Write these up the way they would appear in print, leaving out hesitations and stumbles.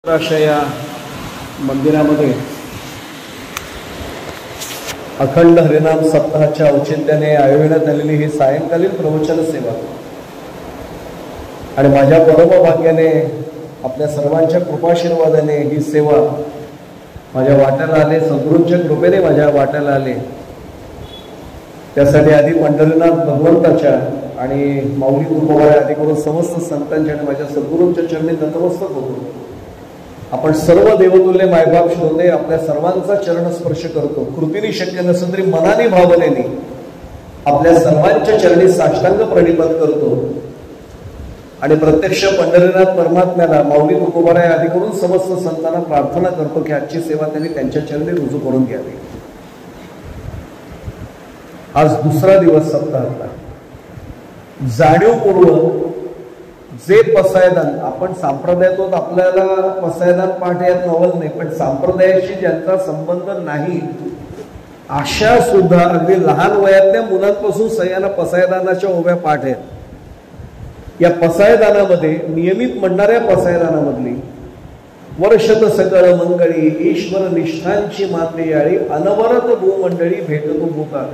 अशा या मंदिरामध्ये अखंड हरिनाम सप्ताहाच्या औचित्याने आयोजण्यात आलेली ही सायंकालीन प्रवचन सेवा आणि माझ्या परमभाग्याने आपल्या सर्वांच्या कृपाशीर्वादाने ही सेवा माझ्या वाट्याला आले, सद्गुरूंच्या कृपेने माझ्या वाट्याला आले। त्यासाठी आधी पंढरीनाथ भगवंताच्या आणि माऊली कृपावाळ्या आदी करून समस्त संतांच्या आणि माझ्या सद्गुरूंच्या चरणी नतमस्तक होतो। आपण सर्व देवतुल्य मायबाप श्रोते आपल्या सर्वांचा चरण स्पर्श करतो। कृतीने शक्य नसेल तरी मनाने भावनेने आपल्या सर्वांच्या चरणी साष्टांग प्रणिपात करतो आणि प्रत्यक्ष पंढरीनाथ परमात्म्याला माऊली तुकोबाराय आदी करून समस्त संतांना प्रार्थना करतो की आजची सेवा त्यांनी त्यांच्या चरणी रुजू करून घ्यावी। आज दुसरा दिवस सप्ताहातला जाणीवपूर्वक जे पसायदान आपण संप्रदायात आपल्याला पसायदान पाठ यात नवल नाही, पण संप्रदायाशी ज्यांचा संबंध नाही अशा सुद्धा अगदी लहान वयातल्या मुलांपासून सगळ्यांना पसायदानाच्या ओव्या पाठ आहेत। या पसायदानामध्ये नियमित म्हणणाऱ्या पसायदानामधली वर्षत सकळ मंगळी ईश्वर निष्ठांची माते याळी अनवरत भूमंडळी भेटतो भूता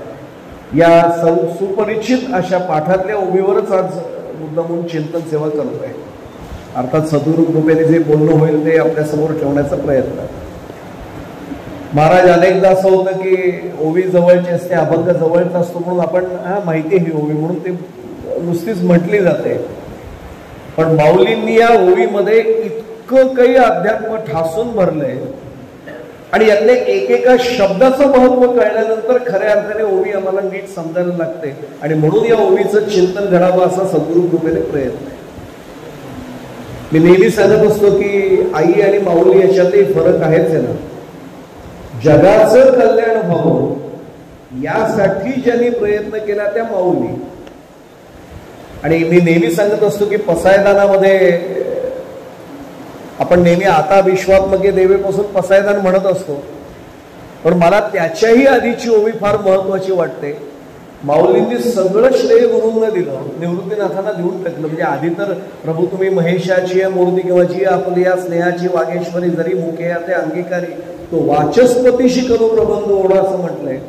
या सुपरिचित अशा पाठातल्या ओवीवरच आज मुद्दामून चिंतन सेवा करतोय। अर्थात सद्गुरू कृपेने जे बोलणं होईल ते आपल्या समोर ठेवण्याचा प्रयत्न। महाराज अनेकदा असं होतं की ओवी जवळची असते, अभंग जवळचा असतो म्हणून आपण माहिती ही ओवी म्हणून ते नुसतीच म्हटली जाते, पण माऊलींनी या ओवीमध्ये इतकं काही अध्यात्म ठासून भरलंय आणि यातले एकेका शब्दाचं महत्व कळल्यानंतर खऱ्या अर्थाने ओवी आम्हाला नीट समजायला लागते आणि म्हणून या ओवीचं चिंतन घडावं असा सद्गुरू कृपेने प्रयत्न आहे। मी नेहमी सांगत असतो की आई आणि माऊली याच्यातही फरक आहेच आहे ना। जगाचं कल्याण व्हावं यासाठी ज्यांनी प्रयत्न केला त्या माऊली। आणि मी नेहमी सांगत असतो की पसायदानामध्ये आपण नेहमी आता विश्वात्मके देवेपासून पसायदान म्हणत असतो, पण मला त्याच्याही आधीची ओवी फार महत्वाची वाटते। माऊलींनी सगळं श्रेय गुरूंना दिलं, निवृत्तीनाथांना देऊन टाकलं। म्हणजे आधी तर प्रभू तुम्ही महेशाची आहे मूर्ती किंवा जी आपली या स्नेहाची वागेश्वरी जरी मुखे या ते अंगीकारी तो वाचस्पतीशी करू प्रबंध ओढा असं म्हटलंय,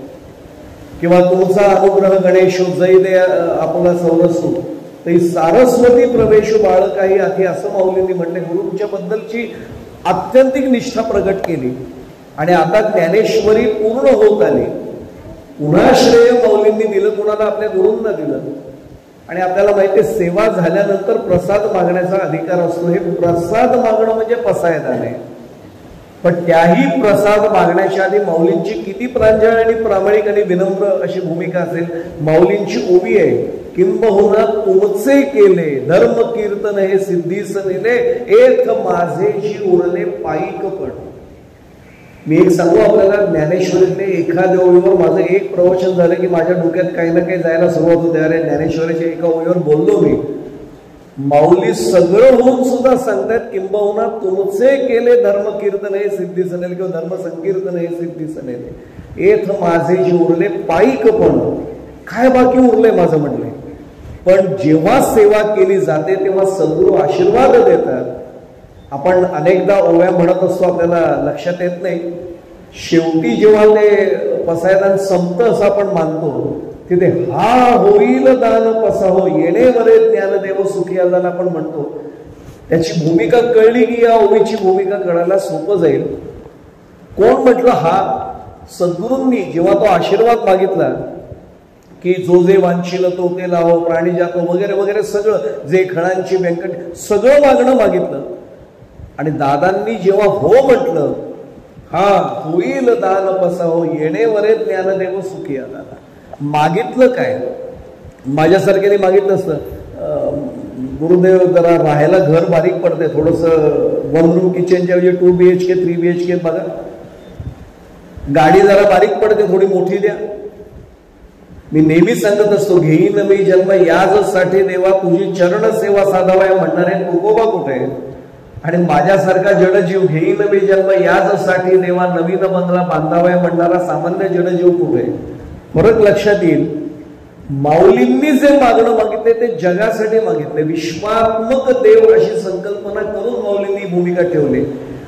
किंवा तुमचा अनुग्रह गणेश जय दे आपला सौरसू तरी सारस्वती प्रवेशो बाळकाही आधी असं माऊलींनी म्हटले। गुरूंच्या बद्दलची आत्यंतिक निष्ठा प्रगट केली आणि आता ज्ञानेश्वरी पूर्ण होत आली। पुन्हा श्रेय माऊलींनी दिलं, कुणाला आपल्या गुरूंना दिलं। आणि आपल्याला माहिती आहे सेवा झाल्यानंतर प्रसाद मागण्याचा अधिकार असतो। हे प्रसाद मागणं म्हणजे पसायदान आहे, पण त्याही प्रसाद मागण्याच्या आधी माऊलींची किती प्रांजळ आणि प्रामाणिक आणि विनम्र अशी भूमिका असेल। माऊलींची ओवी आहे, किंबहुना तुमचे केले धर्म कीर्तन हे सिद्धीस नेले एथ माझे जी उरले पायीक पण। मी एक सांगू आपल्याला, ज्ञानेश्वरीतले एखाद्या ओवीवर माझं एक प्रवचन झालं की माझ्या डोक्यात काही ना काही जायला सुरुवात होते। अरे ज्ञानेश्वरीच्या एका ओवीवर बोललो मी, माऊली सगळं होऊन सुद्धा सांगतात किंबहुना तुमचे केले धर्म कीर्तन हे सिद्धीस नेले किंवा धर्म संकीर्तन हे सिद्धीस नेले एथ माझे जी उरले पायीक पण। काय बाकी उरले माझं म्हटलंय, पण जेव्हा सेवा केली जाते तेव्हा सद्गुरू आशीर्वाद देतात। आपण अनेकदा ओव्या म्हणत असतो, आपल्याला लक्षात येत नाही, शेवटी जेव्हा ते पसायदान संपतं असं आपण मानतो तिथे हा होईल दान पसा हो येणे वरे ज्ञानदेव सुखी आला आपण म्हणतो। त्याची भूमिका कळली की या ओवीची भूमिका कळायला सोपं जाईल। कोण म्हटलं हा? सद्गुरूंनी जेव्हा तो आशीर्वाद मागितला की जो जे वांछिल तो ते लाहो प्राणी जातो वगैरे वगैरे सगळं जे खणांची व्यंकट सगळं मागणं मागितलं आणि दादांनी जेव्हा हो म्हटलं, हा होईल दान पसा हो येणे वरे ज्ञानदेव सुखी आला। मागितलं काय? माझ्यासारख्याने मागितलं असतं गुरुदेव जरा राहायला घर बारीक पडते, थोडस 1 रूम किचनच्या ऐवजी 2 BHK 3 BHK बघा, गाडी जरा बारीक पडते थोडी मोठी द्या। मी नेहमी सांगत असतो घेईन मी जन्म याजसाठी देवा तुझी चरण सेवा साधावा म्हणणारे तुकोबा कुठे आणि माझ्यासारखा जडजीव घेईन मी जन्म याजसाठी देवा नवीन बंगला बांधावा म्हणणारा सामान्य जडजीव कुठे? फरक लक्षात येईल। माऊलींनी जे मागणं मागितले ते जगासाठी मागितले। विश्वात्मक देव अशी संकल्पना करून माऊलींनी भूमिका ठेवली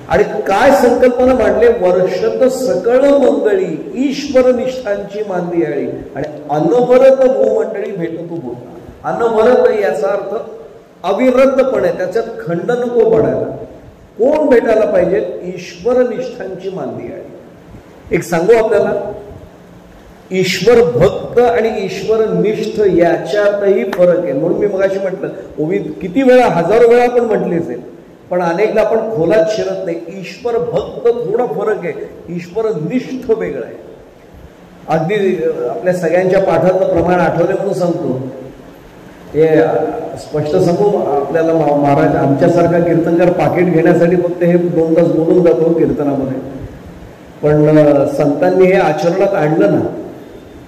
आणि काय संकल्पना मांडले, वर्षत सकळ मंगळी ईश्वर निष्ठांची मांदियाळी आणि अनवरत भूमंडळी भेटतो बोलता. अनवरत याचा अर्थ अविरतपणे, त्याच्यात खंड नको पडायला. कोण भेटायला पाहिजे, ईश्वर निष्ठांची मांदियाळी. एक सांगू आपल्याला, ईश्वर भक्त आणि ईश्वर निष्ठ याच्यातही फरक आहे. म्हणून मी मगाशी म्हटलं, ओवी किती वेळा, हजारो वेळा आपण म्हटली असेल, पण अनेकदा आपण खोलात शिरत नाही. ईश्वर भक्त थोडा फरक आहे, ईश्वर निष्ठ वेगळं आहे. अगदी आपल्या सगळ्यांच्या पाठातलं प्रमाण आठवले म्हणून सांगतो. हे स्पष्ट सांगू आपल्याला, महाराज आमच्यासारखा कीर्तनकार पाकिट घेण्यासाठी फक्त हे 2 तास बोलून जातो कीर्तनामध्ये, पण संतांनी हे आचरणात आणलं ना.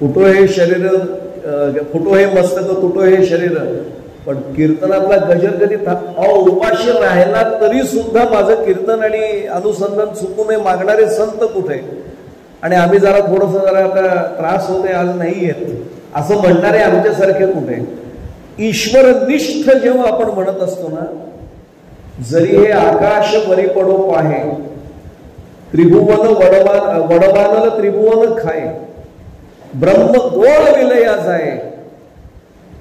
फुटो हे शरीर, फुटो हे मस्तक, तुटो हे शरीर. पण कीर्तनातला गजर कधी उपाशी राहिला तरी सुद्धा माझं कीर्तन आणि अनुसंधान चुकू नये मागणारे संत कुठे, आणि आम्ही जरा थोडंसं जरा आता त्रास होते आज नाही येत असं म्हणणारे आमच्यासारखे कुठे. ईश्वरनिष्ठ जेव्हा आपण म्हणत असतो ना, जरी हे आकाश वरी पडो पाहे, त्रिभुवन वडवानल त्रिभुवन खाय, ब्रह्म गोळ विलया जाय,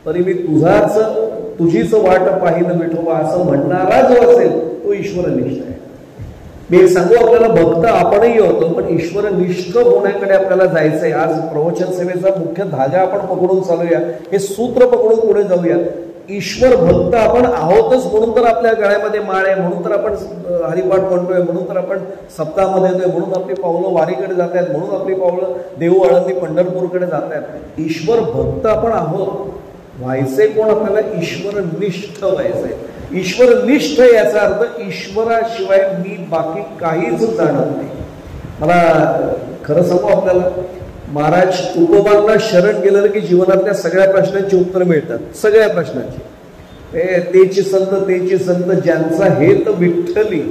तरी मी तुझीच वाट पाहिलं विठोबा असं म्हणणारा जो असेल तो ईश्वरनिष्ठ आहे. मी सांगू आपल्याला, भक्त आपणही होतो, पण ईश्वरनिष्ठ होण्याकडे आपल्याला जायचंय. आज प्रवचन सेवेचा मुख्य धागा आपण पकडून चालूया, हे सूत्र पकडून पुढे जाऊया. ईश्वर भक्त आपण आहोतच म्हणून तर आपल्या गळ्यामध्ये माळ आहे, म्हणून तर आपण हरिपाठ म्हणतोय, म्हणून तर आपण सप्ताहामध्ये येतोय, म्हणून आपली पावलं वारीकडे जात आहेत, म्हणून आपली पावलं देऊ आळंदी पंढरपूरकडे जात आहेत. ईश्वर भक्त आपण आहोत. व्हायचंय कोण आपल्याला, ईश्वरनिष्ठ व्हायचंय. ईश्वरनिष्ठ याचा अर्थ ईश्वराशिवाय मी बाकी काहीच जाणत नाही. मला खरं सांगू आपल्याला, महाराज तुकोबांना शरण गेलं की जीवनातल्या सगळ्या प्रश्नांची उत्तर मिळतात. सगळ्या प्रश्नांची. तेची संत ज्यांचा हेत विठ्ठली,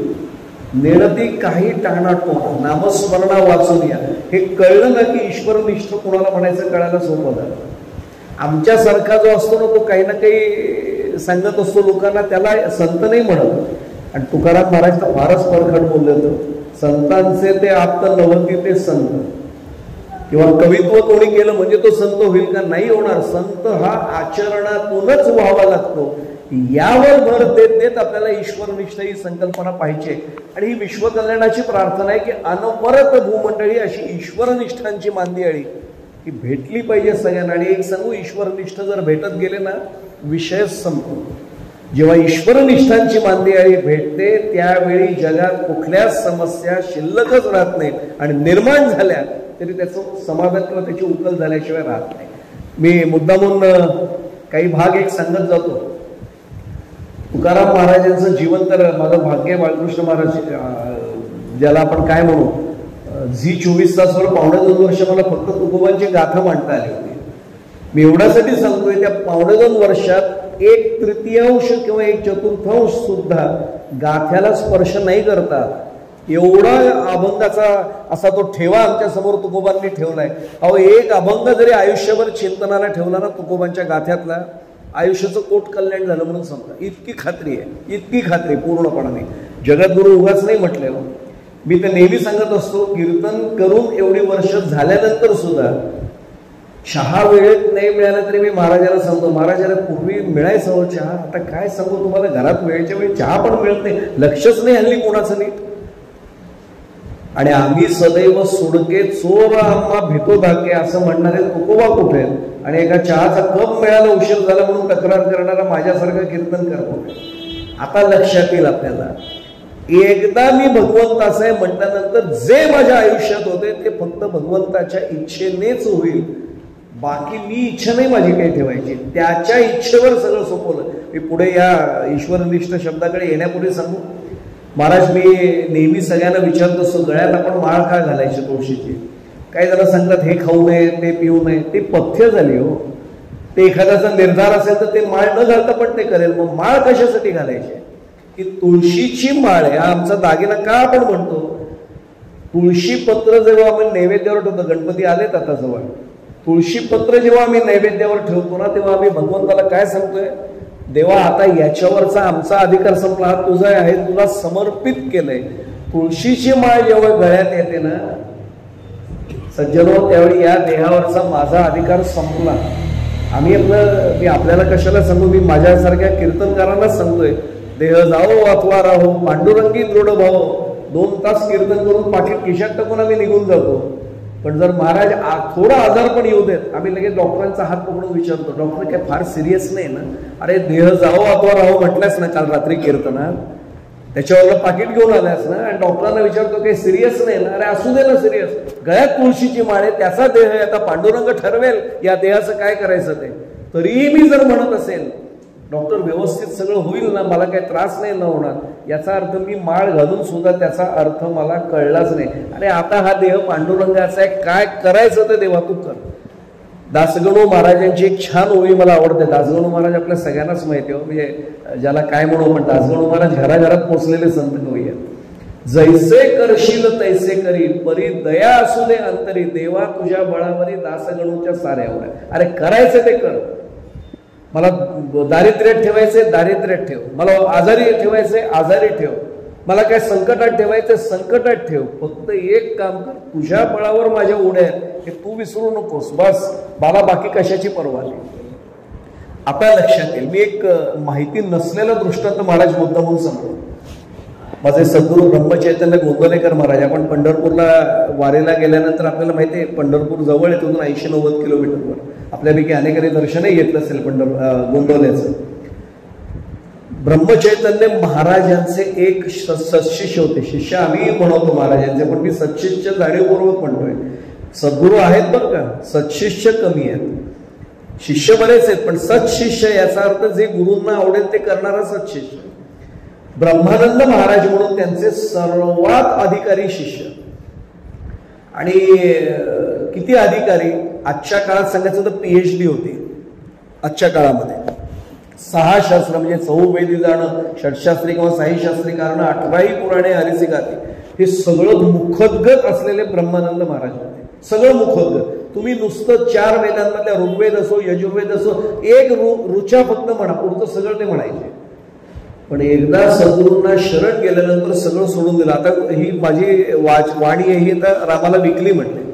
नेणती काही टाणाटोणा, नामस्मरणा वाचून या. हे कळलं ना की ईश्वरनिष्ठ कोणाला म्हणायचं कळायला सोपं झालं. आमच्यासारखा जो असतो ना, तो काही ना काही सांगत असतो लोकांना, त्याला संत नाही म्हणत. आणि तुकाराम महाराज तर फारच परखड बोलले होते, संतांचे ते आप्त नवती ते संत. किंवा कवित्व कोणी केलं म्हणजे तो संत होईल का, नाही होणार. संत हा आचरणातूनच व्हावा लागतो. यावर भर देत देत आपल्याला ईश्वरनिष्ठ ही संकल्पना पाहिजे. आणि ही विश्वकल्याणाची प्रार्थना आहे की अनवरत भूमंडळी अशी ईश्वरनिष्ठांची मांदियाळी की भेटली पाहिजे सगळ्यांना. आणि एक सांगू, ईश्वरनिष्ठ जर भेटत गेले ना, विषयच संपतो. जेव्हा ईश्वरनिष्ठांची मांदियाळी भेटते त्यावेळी जगात कुठल्याच समस्या शिल्लकच राहत नाहीत, आणि निर्माण झाल्या तरी त्याचं समाधान किंवा त्याची उकल झाल्याशिवाय राहत नाही. मी मुद्दामून काही भाग एक सांगत जातो. तुकाराम महाराजांचं जीवन तर माझं भाग्य. बाळकृष्ण महाराज ज्याला आपण काय म्हणू, झी 24 तासवर 2.5 वर्ष मला फक्त तुकोबांची गाथा मांडता आली होती. मी एवढ्यासाठी सांगतोय, त्या 2.5 वर्षात 1/3 किंवा 1/4 सुद्धा गाथ्याला स्पर्श नाही करता एवढा अभंगाचा असा तो ठेवा आमच्या समोर तुकोबांनी ठेवलाय. अहो, एक अभंग जरी आयुष्यभर चिंतनाला ठेवला ना तुकोबांच्या गाथ्यातला, आयुष्याचं कोट कल्याण झालं म्हणून समजा. इतकी खात्री आहे, इतकी खात्री पूर्णपणाने. जगद्गुरु उगाच नाही म्हटलेलं. मी तर नेहमी सांगत असतो, कीर्तन करून एवढी वर्ष झाल्यानंतर सुद्धा चहा वेळेत नाही मिळाला तरी मी महाराजाला सांगतो, महाराजाला पूर्वी मिळायचं चहा, आता काय सांगू तुम्हाला, घरात वेळेच्या वेळी चहा पण मिळत नाही, लक्षच नाही हल्ली कोणाचं नीट. आणि आम्ही सदैव सुडके चोर आम्हा भीतो धाके असं म्हणणारे तुकोबा कुठे आहेत, आणि एका चहाचा कप मिळायला उशीर झाला म्हणून तक्रार करणारा माझ्यासारखा कीर्तनकार कुठे. आता लक्षात येईल आपल्याला, एकदा मी भगवंताचं आहे म्हटल्यानंतर जे माझ्या आयुष्यात होते ते फक्त भगवंताच्या इच्छेनेच होईल. बाकी मी इच्छा नाही माझी काही ठेवायची, त्याच्या इच्छेवर सगळं सोपवलं. मी पुढे या ईश्वरनिष्ठ शब्दाकडे येण्यापूर्वी सांगू, महाराज मी नेहमी सगळ्यांना विचारत असतो, गळ्यात आपण माळ का घालायची तुळशीची. काही जण सांगतात हे खाऊ नये, ते पिऊ नये. ते पथ्य झाली हो. ते एखाद्याचा निर्धार असेल तर ते माळ न घालता पण ते करेल. मग माळ कशासाठी घालायची, की तुळशीची माळ आहे. हा आमचा दागिना का आपण म्हणतो, तुळशी पत्र जेव्हा आम्ही नैवेद्यावर ठेवतो, गणपती आलेत आता जवळ, तुळशी पत्र जेव्हा आम्ही नैवेद्यावर ठेवतो ना, तेव्हा आम्ही भगवंताला काय सांगतोय, देवा आता याच्यावरचा आमचा अधिकार संपला, हा तुझा आहे, तुला समर्पित केलंय. तुळशीची माळ जेव्हा गळ्यात येते ना सज्जनो, त्यावेळी या देहावरचा माझा अधिकार संपला. मी आपल्याला कशाला सांगू, मी माझ्यासारख्या कीर्तनकारांनाच सांगतोय, देह जाओ अथवा राहो पांडुरंगी दृढ भाव. 2 तास कीर्तन करून पाठीत खिशात टाकून आम्ही निघून जातो. पण जर महाराज थोडा आजार पण येऊ देत, आम्ही लगेच डॉक्टरांचा हात पकडून विचारतो, डॉक्टर काय फार सिरियस नाही ना? अरे देह जाओ अथवा राहो म्हटल्यास ना काल रात्री कीर्तनात, त्याच्यावरला पाकिट घेऊन आल्यास ना, आणि डॉक्टरांना विचारतो काही सिरियस नाही ना? अरे असू दे ना सिरियस, गळ्यात तुळशीची माळ आहे, त्याचा देह आहे, आता पांडुरंग ठरवेल या देहाचं काय करायचं ते. तरीही मी जर म्हणत असेल डॉक्टर व्यवस्थित सगळं होईल ना, मला काही त्रास नाही ना होणार, याचा अर्थ मी माळ घालून सुद्धा त्याचा अर्थ मला कळलाच नाही. अरे आता हा देह पांडुरंगाचा आहे, काय करायचं ते देवा तू कर. दासगणू महाराजांची एक छान ओळी मला आवडते. दासगणू महाराज आपल्या सगळ्यांनाच माहिती हो, म्हणजे ज्याला काय म्हणू, पण दासगणू महाराज घराघरात पोचलेले संत कवी आहेत. जैसे करशील तैसे करी, परी दया असू दे अंतरी, देवा तुझ्या बळावरी दासगणूच्या साऱ्यावर. अरे करायचं ते कर. मला दारिद्र्यात ठेवायचे दारिद्र्यात ठेव, मला आजारी ठेवायचे आजारी ठेव, मला काय संकटात ठेवायचं संकटात ठेव, फक्त एक काम कर, तुझ्या बळावर माझ्या उड्या आहेत हे तू विसरू नकोस, बस. मला बाकी कशाची पर्वा नाही. आपल्या लक्षात येईल, मी एक माहिती नसलेला दृष्टांत महाराज मुद्दामून सांगतो. माझे सद्गुरू ब्रह्मचैतन्य गोंदवलेकर महाराज, आपण पंढरपूरला वारीला गेल्यानंतर आपल्याला माहिती आहे पंढरपूर जवळ आहे, तिथून 80-90 किलोमीटरवर. आपल्यापैकी अनेकांनी दर्शनही घेतलं असेल गोंदवल्याचं. ब्रह्मचैतन्य महाराजांचे एक सत्शिष्य होते. शिष्य आम्ही म्हणतो महाराजांचे, पण मी सत्शिष्य जाणीवपूर्वक म्हणतोय. सद्गुरू आहेत बरं का, सत्शिष्य कमी आहेत. शिष्य बरेच आहेत, पण सत्शिष्य याचा अर्थ जे गुरूंना आवडेल ते करणारा सत्शिष्य. ब्रह्मानंद महाराज म्हणून त्यांचे सर्वात अधिकारी शिष्य. आणि किती अधिकारी, आजच्या काळात सांगायचं तर PhD होती. आजच्या काळामध्ये 6 शास्त्र म्हणजे चौवेदी जाणं, षटशास्त्री किंवा साईशास्त्री कारण, 18ही पुराणे हरिसी गाथे, हे सगळं मुखोद्गत असलेले ब्रह्मानंद महाराज होते. सगळं मुखोद्गत. तुम्ही नुसतं 4 वेदांमधल्या ऋग्वेद असो यजुर्वेद असो, एक ऋचा फक्त म्हणा, पुढचं सगळं ते म्हणायचे. पण एकदा सद्गुरूंना शरण गेल्यानंतर सगळं सोडून दिलं. आता ही माझी वाणी आहे ही आता रामाला विकली म्हटले.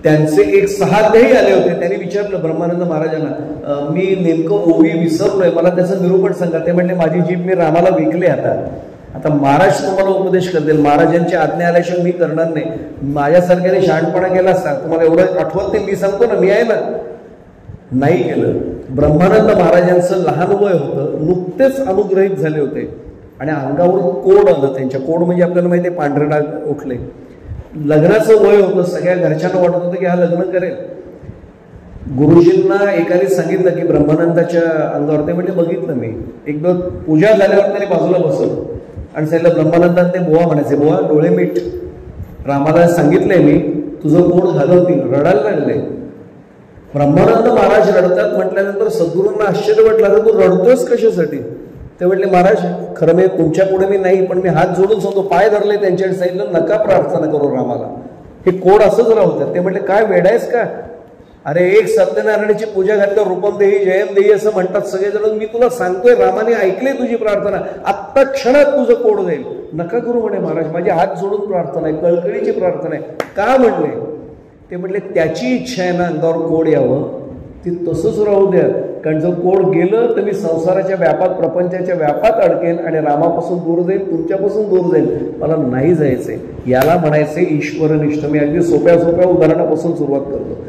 त्यांचे एक सहाध्यायी आले होते, त्यांनी विचारलं ब्रह्मानंद महाराजांना, मी नेमकं ओवी विसरलोय, मला त्याचं निरूपण सांगा. ते म्हणले माझी जीभ मी रामाला विकली. आता महाराज तुम्हाला उपदेश करतील, महाराजांची आज्ञा आल्याशिवाय मी करणार नाही. माझ्यासारख्याने शहाणपणा केला असता, तुम्हाला एवढं आठवत नाही, मी सांगतो ना, मी आहे ना, नाही केलं. ब्रह्मानंद महाराजांचं लहान वय होतं, नुकतेच अनुग्रहित झाले होते आणि अंगावर कोड आलं त्यांच्या. कोड म्हणजे आपल्याला माहिती आहे पांढरे डाग उठले. लग्नाचं वय होतं, सगळ्या घरच्यांना वाटत होतं की हा लग्न करेल. गुरुजींना एकाने सांगितलं की ब्रह्मानंदाच्या अंगावर, ते म्हणजे बघितलं मी. एकदा पूजा झाल्यावर त्यांनी बाजूला बसवलं आणि सांगितलं ब्रह्मानंदात ते बोवा म्हणायचे, बोवा डोळे मीठ, रामाला सांगितलंय मी, तुझं कोड घालवतील. रडायला लागले. ब्रह्मानंद महाराज रडतात म्हटल्यानंतर सद्गुरूंना आश्चर्य वाटलं, तर तू रडतोस कशासाठी? ते म्हटले महाराज खरं मी तुमच्या पुढे मी नाही, पण मी हात जोडून सांगतो, पाय धरले त्यांच्या, सांगितलं नका प्रार्थना करू रामाला, हे कोड असंच राहतं. ते म्हटले काय वेडायस का? अरे एक सत्यनारायणाची पूजा घातल्यावर रूपम देही जयम देही असं म्हणतात सगळेजण. मी तुला सांगतोय रामाने ऐकले तुझी प्रार्थना, आत्ता क्षणात तुझं कोड जाईल. नका करू म्हणे महाराज, माझे हात जोडून प्रार्थना आहे, कळकळीची प्रार्थना आहे. का म्हणले? ते म्हटले त्याची इच्छा आहे ना अंगावर कोड यावं, ती तसंच राहू द्या, कारण जर कोड गेलं तर मी संसाराच्या व्यापात प्रपंचाच्या व्यापात अडकेन आणि रामापासून दूर जाईल, तुमच्यापासून दूर जाईल, मला नाही जायचंय. याला म्हणायचे ईश्वरनिष्ठ. मी अगदी सोप्या सोप्या उदाहरणापासून सुरुवात करतो.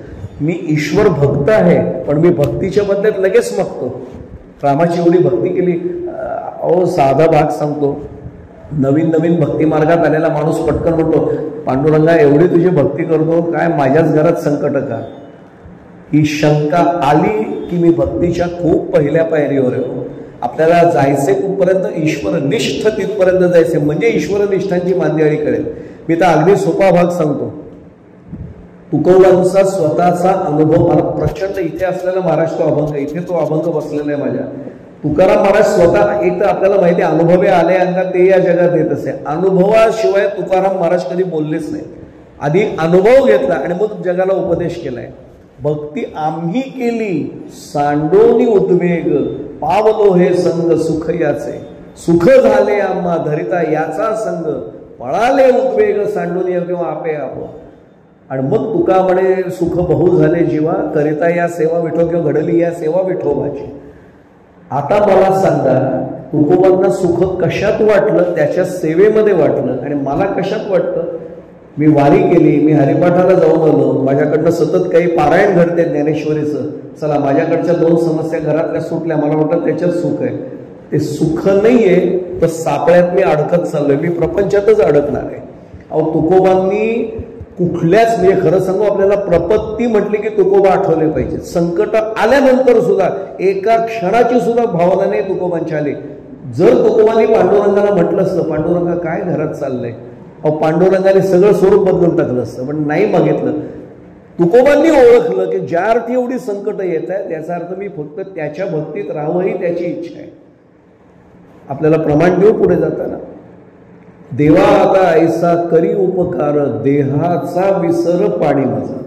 मी ईश्वर भक्त आहे, पण मी भक्तीच्या बदल्यात लगेच मागतो. रामाची एवढी भक्ती केली. अहो साधा भाग सांगतो, नवीन नवीन भक्ती मार्गात आलेला माणूस पटकन म्हणतो, पांडुरंगा एवढी तुझी भक्ती करतो, काय माझ्याच घरात संकट का? ही शंका आली की मी भक्तीच्या खूप पहिल्या पायरीवर येतो. आपल्याला जायचे कुठपर्यंत? ईश्वरनिष्ठ तिथपर्यंत जायचे, म्हणजे ईश्वरनिष्ठांची मांदियाळी करेल. मी तर अगदी सोपा भाग सांगतो. तुकोबांचा स्वतःचा अनुभव मला प्रचंड, इथे असलेला महाराज तो अभंग, इथे तो अभंग बसलेला आहे माझ्या. तुकाराम महाराज स्वतः, एक तर आपल्याला माहिती आहे अनुभवे आले अंगात ते या जगात येत असे. अनुभवाशिवाय तुकाराम महाराज कधी बोललेच नाही. आधी अनुभव घेतला आणि मग जगाला उपदेश केलाय. भक्ती आम्ही केली सांडोनी उद्वेग, पावलो हे संग सुख याचे, सुख झाले आम्हा धरिता याचा संग, पळाले उद्वेग सांडून किंवा आपे आप. आणि मग तुका म्हणे सुख बहु झाले जीवा, करिता या सेवा विठो किंवा घडली या सेवा विठो माझी. आता मला सांगा, तुकोबांना सुख कशात वाटलं? त्याच्या सेवेमध्ये वाटलं. आणि मला कशात वाटतं? मी वारी केली, मी हरिपाठाला जाऊन आलो, माझ्याकडनं सतत काही पारायण घडते ज्ञानेश्वरीचं, चला माझ्याकडच्या 2 समस्या घरातल्या सुटल्या, मला वाटतं त्याच्यात सुख आहे. ते सुख नाहीये, तर सापळ्यात मी अडकत चाललोय, मी प्रपंचातच अडकणार आहे. अहो तुकोबांनी कुठल्याच, म्हणजे खरं सांगू, आपल्याला प्रपत्ती म्हटली की तुकोबा आठवले पाहिजे. संकट आल्यानंतर सुद्धा एका क्षणाची सुद्धा भावना नाही तुकोबांची आली. जर तुकोबांनी पांडुरंगाला म्हटलं असतं, पांडुरंगा काय घरात चाललंय, अहो पांडुरंगाने सगळं स्वरूप बदलून टाकलं असतं, पण नाही मागितलं. तुकोबांनी ओळखलं की ज्या अर्थी एवढी संकट येत आहे, त्याचा अर्थ मी फक्त त्याच्या भक्तीत राहावं ही त्याची इच्छा आहे. आपल्याला प्रमाण देऊ पुढे जाताना, देवा आता ऐसा करी उपकार, देहाचा विसर पाणी माझा.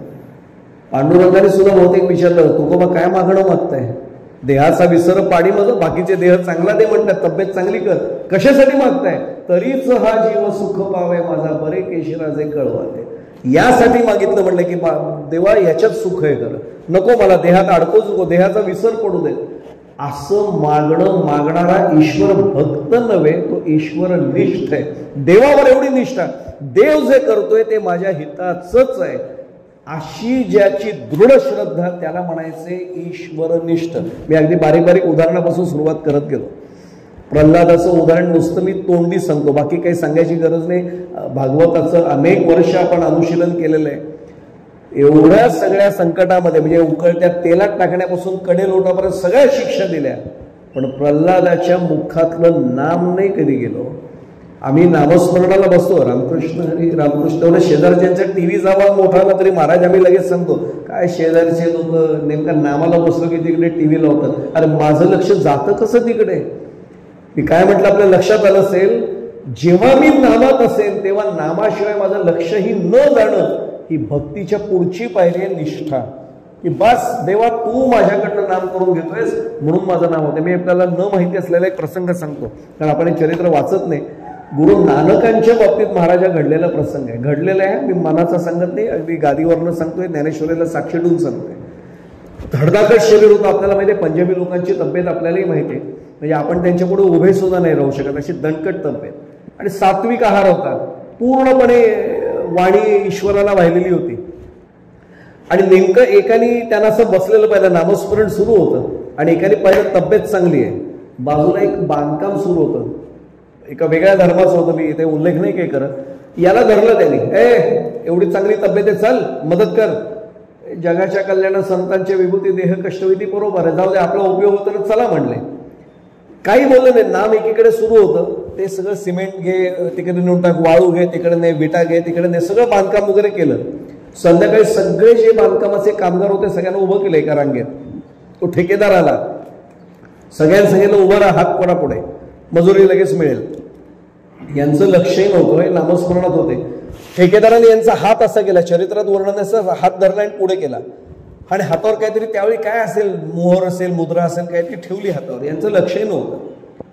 पांडुरंगाने सुद्धा बहुतेक विचारलं, तुकोबा काय मागणं मागताय? देहाचा विसर पाणी माझं, बाकीचे देह चांगला दे म्हणतात, तब्येत चांगली कर, कशासाठी मागताय? तरीच हा जीव सुख पावे माझा, बरे केशराजे कळवाले. यासाठी मागितलं म्हणलं की देवा याच्यात सुख आहे, खरं नको मला देहात अडकूच नको, देहाचा विसर पडू दे. असं मागणं मागणारा ईश्वर भक्त नव्हे, तो ईश्वर निष्ठ आहे. देवावर एवढी निष्ठा, देव जे करतोय ते माझ्या हिताचंच आहे, अशी ज्याची दृढ श्रद्धा त्याला म्हणायचे ईश्वरनिष्ठ. मी अगदी बारीक बारीक उदाहरणापासून सुरुवात करत गेलो. प्रल्हादाचं उदाहरण नुसतं मी तोंडी सांगतो, बाकी काही सांगायची गरज नाही. भागवताचं अनेक वर्ष आपण अनुशीलन केलेलं आहे. एवढ्या सगळ्या संकटामध्ये, म्हणजे उकळत्या तेलात टाकण्यापासून कडे लोटापर्यंत सगळ्या शिक्षा दिल्या, पण प्रल्हादाच्या मुखातलं नाम नाही कधी गेलो. आम्ही नामस्मरणाला बसतो, रामकृष्ण हरी रामकृष्ण, एवढं शेजारच्यांचा टीव्हीचा आवाज मोठा आला तरी महाराज आम्ही लगेच सांगतो, काय शेजारचे लोक नेमका नामाला बसलो की तिकडे टीव्ही लावतात. अरे माझं लक्ष जातं कसं तिकडे? मी काय म्हटलं आपल्या लक्षात आलं असेल, जेव्हा मी नामात असेल तेव्हा नामाशिवाय माझं लक्षही न जाणं ही भक्तीच्या पुढची पायरी आहे, निष्ठा. की बस देवा तू माझ्याकडनं नाम करून घेतोयस म्हणून माझं नाम होतं. मी आपल्याला न माहिती असलेला एक प्रसंग सांगतो, कारण आपण हे चरित्र वाचत नाही. गुरु नानकांच्या बाबतीत महाराजा घडलेला प्रसंग आहे, घडलेला आहे. मी मनाचा सांगत नाही, अगदी गादीवरनं सांगतोय, ज्ञानेश्वरीला साक्षी देऊन सांगतोय. धडधाकट शरीर होतं, आपल्याला माहिती आहे. पंजाबी लोकांची तब्येत आपल्यालाही माहिती आहे, म्हणजे आपण त्यांच्यापुढे उभे सुद्धा नाही राहू शकत, अशी दणकट तब्येत. आणि सात्विक आहार होता, पूर्णपणे वाणी ईश्वराला वाहिलेली होती. आणि नेमकं एकाने त्यांना असं बसलेलं पाहिलं, नामस्मरण सुरू होतं, आणि एकाने पाहिलं तब्येत चांगली आहे, बाजूला एक बांधकाम सुरू होतं, एका वेगळ्या धर्माचं होतं, मी ते उल्लेख नाही काही करत. याला धरलं त्यांनी, एवढी चांगली तब्येत आहे, चल मदत कर, जगाच्या कल्याण संतांच्या विभूती देह कष्टविधी बरोबर आहे, जाऊ दे आपला उपयोग होतो ना, चला म्हणले. काही बोललं नाही. नाम एकीकडे सुरू होतं, ते सगळं सिमेंट घे तिकडे नेऊन टाक, वाळू घे तिकडे नाही, विटा घे तिकडे नाही, सगळं बांधकाम वगैरे केलं. संध्याकाळी सगळे जे बांधकामाचे कामगार होते सगळ्यांना उभं केलं एका रांगेत. तो ठेकेदार आला, सगळ्यांना सांगितलं उभं राहा, हात कोणा पुढे, मजुरी लगेच मिळेल. यांचं लक्षही नव्हतं, हे नामस्मरणात होते. ठेकेदाराने यांचा हात असा केला, चरित्रात वर्णन असं, हात धरला आणि पुढे केला, आणि हातावर काहीतरी त्यावेळी काय असेल, मोहर असेल, मुद्रा असेल, काहीतरी ठेवली हातावर. यांचं लक्षही नव्हतं.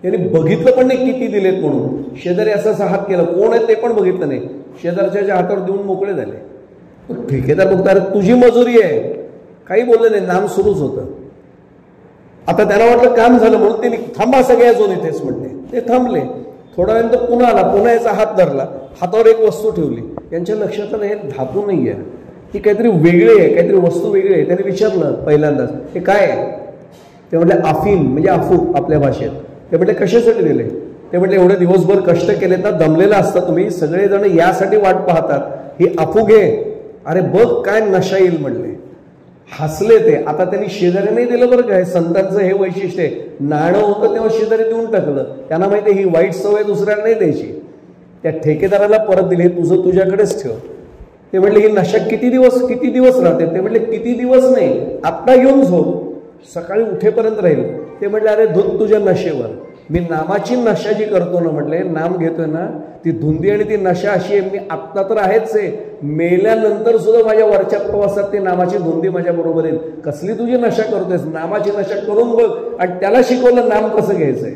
त्यांनी बघितलं पण नाही किती दिलेत म्हणून. शेजारी असा हात केला, कोण आहे ते पण बघितलं नाही, शेजारच्या हातावर देऊन मोकळे झाले. ठेकेदार बघता, अरे तुझी मजुरी आहे, काही बोललं नाही, नाम सुरूच होतं. आता त्यांना वाटलं काम झालं म्हणून त्यांनी थांबा सगळ्या अजून इथेच म्हणले. ते थांबले. थोडा वेळानंतर पुन्हा आला, पुन्हा याचा हात धरला, हातावर एक वस्तू ठेवली. यांच्या लक्षात आलं हे धातू नाही आहे, ही काहीतरी वेगळी आहे, काहीतरी वस्तू वेगळी आहे. त्यांनी विचारलं पहिल्यांदाच, हे काय आहे? ते म्हटले अफीम, म्हणजे अफू आपल्या भाषेत. ते म्हटले कशासाठी दिले? ते म्हटले एवढे दिवसभर कष्ट केलेत ना, दमलेला असता तुम्ही, सगळेजण यासाठी वाट पाहतात, ही अफू घे, अरे बघ काय नशा येईल म्हणले. हसले ते. आता त्यांनी शेजारी नाही दिलं बरं काय, संतांचं हे वैशिष्ट्य आहे. नाणं होतं तेव्हा शेजारी देऊन टाकलं, त्यांना माहिती ही वाईट सवय दुसऱ्याला नाही द्यायची. त्या ठेकेदाराला परत दिली, तुझं तुझ्याकडेच ठेव. ते म्हटले ही नशा किती दिवस राहते? ते म्हटले किती दिवस नाही, आत्ता घेऊन झोप, सकाळी उठेपर्यंत राहील. ते म्हटले अरे धुत तुझ्या नशेवर, मी नामाची नशा जी करतो ना, म्हटले नाम घेतोय ना, ती धुंदी आणि ती नशा अशी आहे, मी आत्ता तर आहेच आहे, मेल्यानंतर सुद्धा माझ्या वरच्या प्रवासात ती नामाची धुंदी माझ्या बरोबर येईल. कसली तुझी नशा करतोयस? नामाची नशा करून बघ. आणि त्याला शिकवलं नाम कसं घ्यायचंय.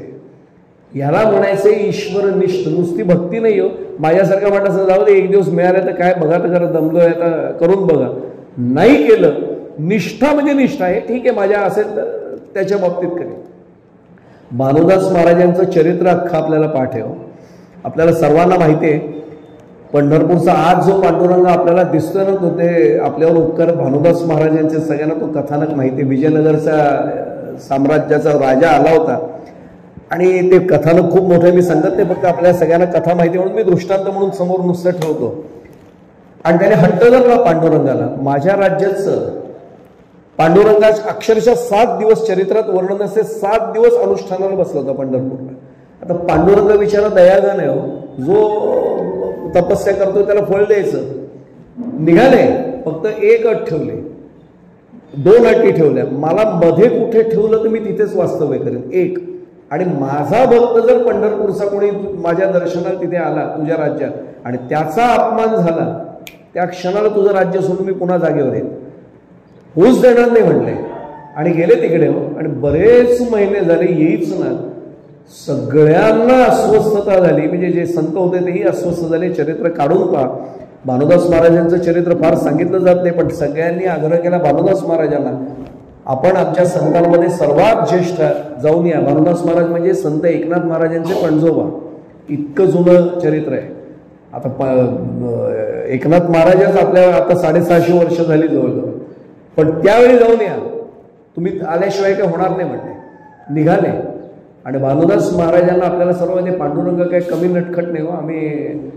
याला म्हणायचं ईश्वरनिष्ठ. नुसती भक्ती नाही हो. माझ्यासारखं म्हणायचं जाऊ दे एक दिवस मिळालं तर काय बघा तर खरं दमलोय आता करून बघा. नाही केलं. निष्ठा म्हणजे निष्ठा आहे. ठीक आहे माझ्या असेल तर त्याच्या बाबतीत करेल. भानुदास महाराजांचं चरित्र अख्खं आपल्याला पाठ आहे. आपल्याला सर्वांना माहिती आहे पंढरपूरचा आज जो पांडुरंग आपल्याला दिसतोय ना तो ते आपल्यावर उपकार भानुदास महाराजांचे सगळ्यांना तो कथानक माहिती आहे. विजयनगरचा साम्राज्याचा राजा आला होता आणि ते कथानक खूप मोठं मी सांगत नाही फक्त आपल्या सगळ्यांना कथा माहिती म्हणून मी दृष्टांत म्हणून समोर नुसतं ठेवतो. आणि त्याने हट्ट धरला पांडुरंगाला माझ्या राज्याचं. पांडुरंगाच्या अक्षरशः 7 दिवस चरित्रात वर्णन असते 7 दिवस अनुष्ठानाला बसला होता पंढरपूरला. आता पांडुरंग बिचारा दयागण आहे हो. जो तपस्या करतो त्याला फळ द्यायचं. निघाले फक्त एक अट ठेवली 2 अटी ठेवल्या. मला मध्ये कुठे ठेवलं तर मी तिथेच वास्तव्य करेन. एक आणि माझा भक्त जर पंढरपूरचा कोणी माझ्या दर्शनाला तिथे आला तुझ्या राज्यात आणि त्याचा अपमान झाला त्या क्षणाला तुझं राज्य सोडून मी पुन्हा जागेवर येईल. होऊच देणार नाही म्हणले आणि गेले तिकडे हो. आणि बरेच महिने झाले येईच ना. सगळ्यांना अस्वस्थता झाली. म्हणजे जे संत होते तेही अस्वस्थ झाले. चरित्र काढून पहा. भानुदास महाराजांचं चरित्र फार सांगितलं जात नाही पण सगळ्यांनी आग्रह केला भानुदास महाराजांना आपण आमच्या संतांमध्ये सर्वात ज्येष्ठ जाऊन या. भानुदास महाराज म्हणजे संत एकनाथ महाराजांचे पणजोबा. इतकं जुनं चरित्र आहे. आता एकनाथ महाराजच आपल्या आता 650 वर्ष झाली जवळजवळ. पण त्यावेळी जाऊन या तुम्ही आल्याशिवाय काही होणार नाही म्हणले. निघाले आणि भानुदास महाराजांना आपल्याला सर्व म्हणजे पांडुरंग काही कमी नटखट नाही हो. आम्ही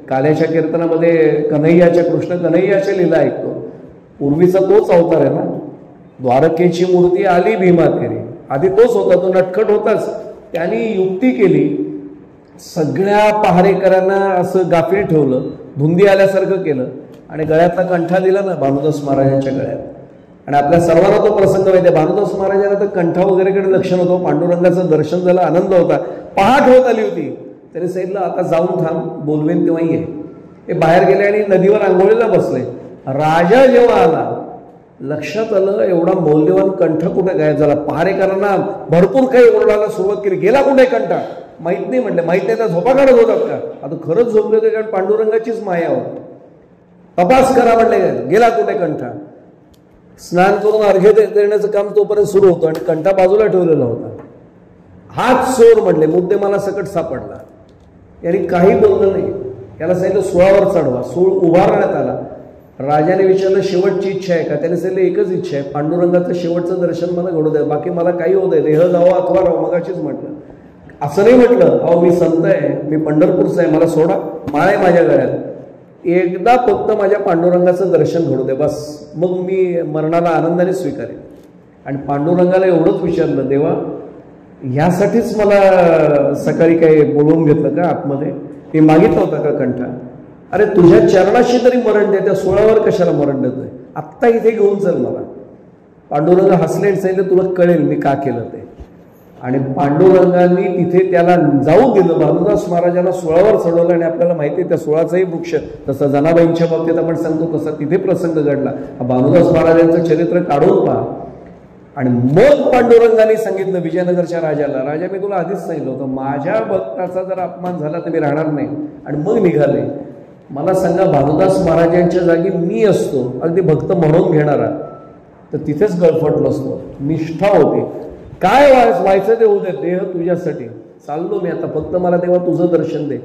काल्याच्या कीर्तनामध्ये कन्हैयाच्या कृष्ण कन्हैयाच्या लीला ऐकतो. पूर्वीचा तोच अवतार आहे ना. द्वारकेची मूर्ती आली भीमातेरी आधी तोच होता. तो नटखट होताच. त्यांनी युक्ती केली. सगळ्या पहारेकरांना असं गाफील ठेवलं. धुंदी आल्यासारखं केलं आणि गळ्यातला कंठा दिला ना भानुदास महाराजांच्या गळ्यात. आणि आपल्या सर्वांना तो प्रसंग माहिती आहे. भानुदास महाराजांना तर कंठा वगैरेकडे लक्ष नव्हतं. पांडुरंगाचं दर्शन झालं आनंद होता. पहाट होत आली होती. त्याने सांगितलं आता जाऊन थांब बोलवेन तेव्हा ये. ते बाहेर गेले आणि नदीवर आंघोळीला बसले. राजा जेव्हा आला लक्षात आलं एवढा मौल्यवान कंठ कुठे गायब झाला. पहारेकरांना भरपूर काही ओरडायला सुरुवात केली. गेला कुठे कंठा माहित नाही म्हटलं. माहित नाही तर झोपा काढत होतात का. आता खरंच झोपले होते कारण पांडुरंगाचीच माया होती. तपास करा म्हणले. गेला कुठे कंठा. स्नान करून अर्घ्य देण्याचं काम तोपर्यंत सुरू होतं आणि कंठा बाजूला ठेवलेला होता. हात सोड म्हटले. मुद्दे मला सकट सापडला. यांनी काही बोललं नाही. याला सांगितलं सुळावर चढवा. सूळ उभारण्यात आला. राजाने विचारलं शेवटची इच्छा आहे का. त्याने सांगितलं एकच इच्छा आहे पांडुरंगाचं शेवटचं दर्शन मला घडू द्या. बाकी मला काही होत आहे. देह जावं अथवा राहावं. मगाशीच म्हटलं. असं नाही म्हटलं अहो मी संत आहे मी पंढरपूरचा आहे मला सोडा माळ आहे माझ्या गळ्यात. एकदा फक्त माझ्या पांडुरंगाचं दर्शन घडू दे बस. मग मी मरणाला आनंदाने स्वीकारेन. आणि पांडुरंगाला एवढंच विचारलं देवा ह्यासाठीच मला सकाळी काही बोलवून घेतलं का आतमध्ये. ते मागितलं होतं का कंठा. अरे तुझ्या चरणाशी तरी मरण दे. त्या सोळावर कशाला मरण देतोय. आत्ता इथे घेऊन चल मला. पांडुरंग हसले आणि सांगितलं तुला कळेल मी का केलं ते. आणि पांडुरंगांनी तिथे त्याला जाऊ दिलं. भानुदास महाराजांना सोळावर चढवलं आणि आपल्याला माहिती आहे त्या सोळाचाही वृक्ष तसं जनाबाईंच्या बाबतीत आपण सांगतो तसा तिथे प्रसंग घडला. भानुदास महाराजांचं चरित्र काढून पहा. आणि मग पांडुरंगाने सांगितलं विजयनगरच्या राजाला राजा मी तुला आधीच सांगितलं होतं माझ्या भक्ताचा जर अपमान झाला तर मी राहणार नाही. आणि मग निघाले. मला सांगा भानुदास महाराजांच्या जागी मी असतो अगदी भक्त म्हणून घेणारा तर तिथेच गळफटलो असतो. निष्ठा होती. काय व्हायचं ते होऊ दे. देह तुझ्यासाठी चाललो मी आता फक्त मला तेव्हा तुझं दर्शन दे.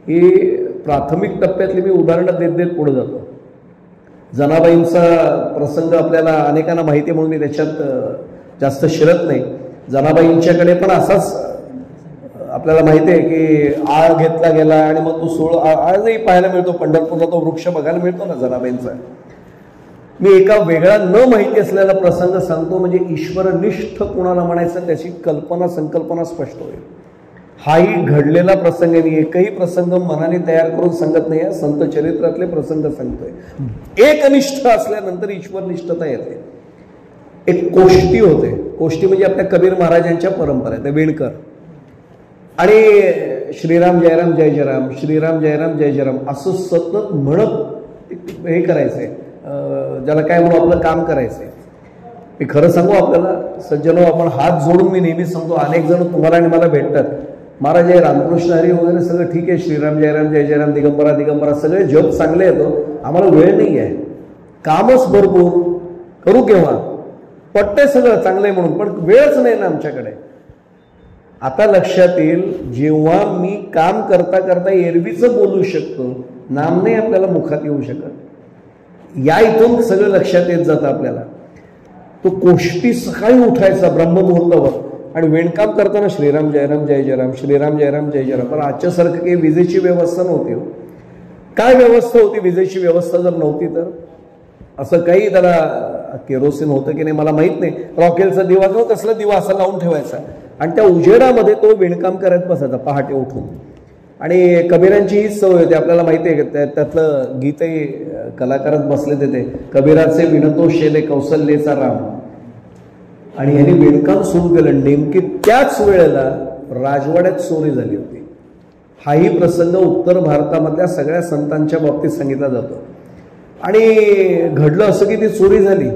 ही प्राथमिक टप्प्यातली मी उदाहरणं देत देत पुढे जातो. जनाबाईंचा प्रसंग आपल्याला अनेकांना माहिती आहे म्हणून मी त्याच्यात जास्त शिरत नाही. जनाबाईंच्याकडे पण असाच आपल्याला माहिती आहे की आळ घेतला गेला आणि मग तो सोळ आजही पाहायला मिळतो. पंढरपूरला तो वृक्ष बघायला मिळतो ना जनाबाईंचा. मी एका वेगळा न माहिती असलेला प्रसंग सांगतो म्हणजे ईश्वरनिष्ठ कुणाला म्हणायचं त्याची कल्पना संकल्पना स्पष्ट होईल. हाही घडलेला प्रसंग आहे. एकही प्रसंग मनाने तयार करून सांगत नाही. संत चरित्रातले प्रसंग सांगतोय. एकनिष्ठ असल्यानंतर ईश्वरनिष्ठता येते. एक कोष्टी होते. कोष्टी म्हणजे आपल्या कबीर महाराजांच्या परंपरा आहे. विणकर आणि श्रीराम जयराम जय जयराम श्रीराम जयराम जय जयराम असं सतत म्हणत हे करायचंय. ज्याला काय म्हणून आपलं काम करायचंय. मी खरं सांगू आपल्याला सज्जनो आपण हात जोडून मी नेहमी सांगतो अनेक जण तुम्हाला आणि मला भेटतात महाराज हे रामकृष्ण हरी वगैरे सगळं ठीक आहे, श्रीराम जयराम जय जयराम दिगंबरा दिगंबरा सगळे जप चांगले येतो, आम्हाला वेळ नाही आहे, कामच भरपूर, करू केव्हा, पटते सगळं चांगलंय म्हणून, पण वेळच नाही ना आमच्याकडे. आता लक्षात येईल जेव्हा मी काम करता करता एरवीचं बोलू शकतो, नाम नाही आपल्याला मुखात येऊ शकत. या इथून सगळं लक्षात येत जातं आपल्याला. तो कोष्टी सकाळी उठायचा ब्रह्ममुहूर्तावर आणि विणकाम करताना श्रीराम जयराम जय जयराम श्रीराम जयराम जय जयराम. पण आजच्यासारखं काही विजेची व्यवस्था नव्हती. काय व्यवस्था होती विजेची व्यवस्था जर नव्हती तर? असं काही त्याला केरोसिन होतं की नाही मला माहित नाही. रॉकेलचा दिवा किंवा कसला दिवा असा लावून ठेवायचा आणि त्या उजेडामध्ये तो विणकाम करत बसायचा पहाटे उठून. आणि कबीरांची हीच सवय होती, आपल्याला माहिती आहे की त्यातलं गीतही कलाकारच बसले ते कबीराचे विणतो शेले कौशल्येचा राम. आणि यांनी विणकाम सुरू केलं. नेमकी त्याच वेळेला राजवाड्यात चोरी झाली होती. हाही प्रसंग उत्तर भारतामधल्या सगळ्या संतांच्या बाबतीत सांगितला जातो. आणि घडलं असं की ती चोरी झाली,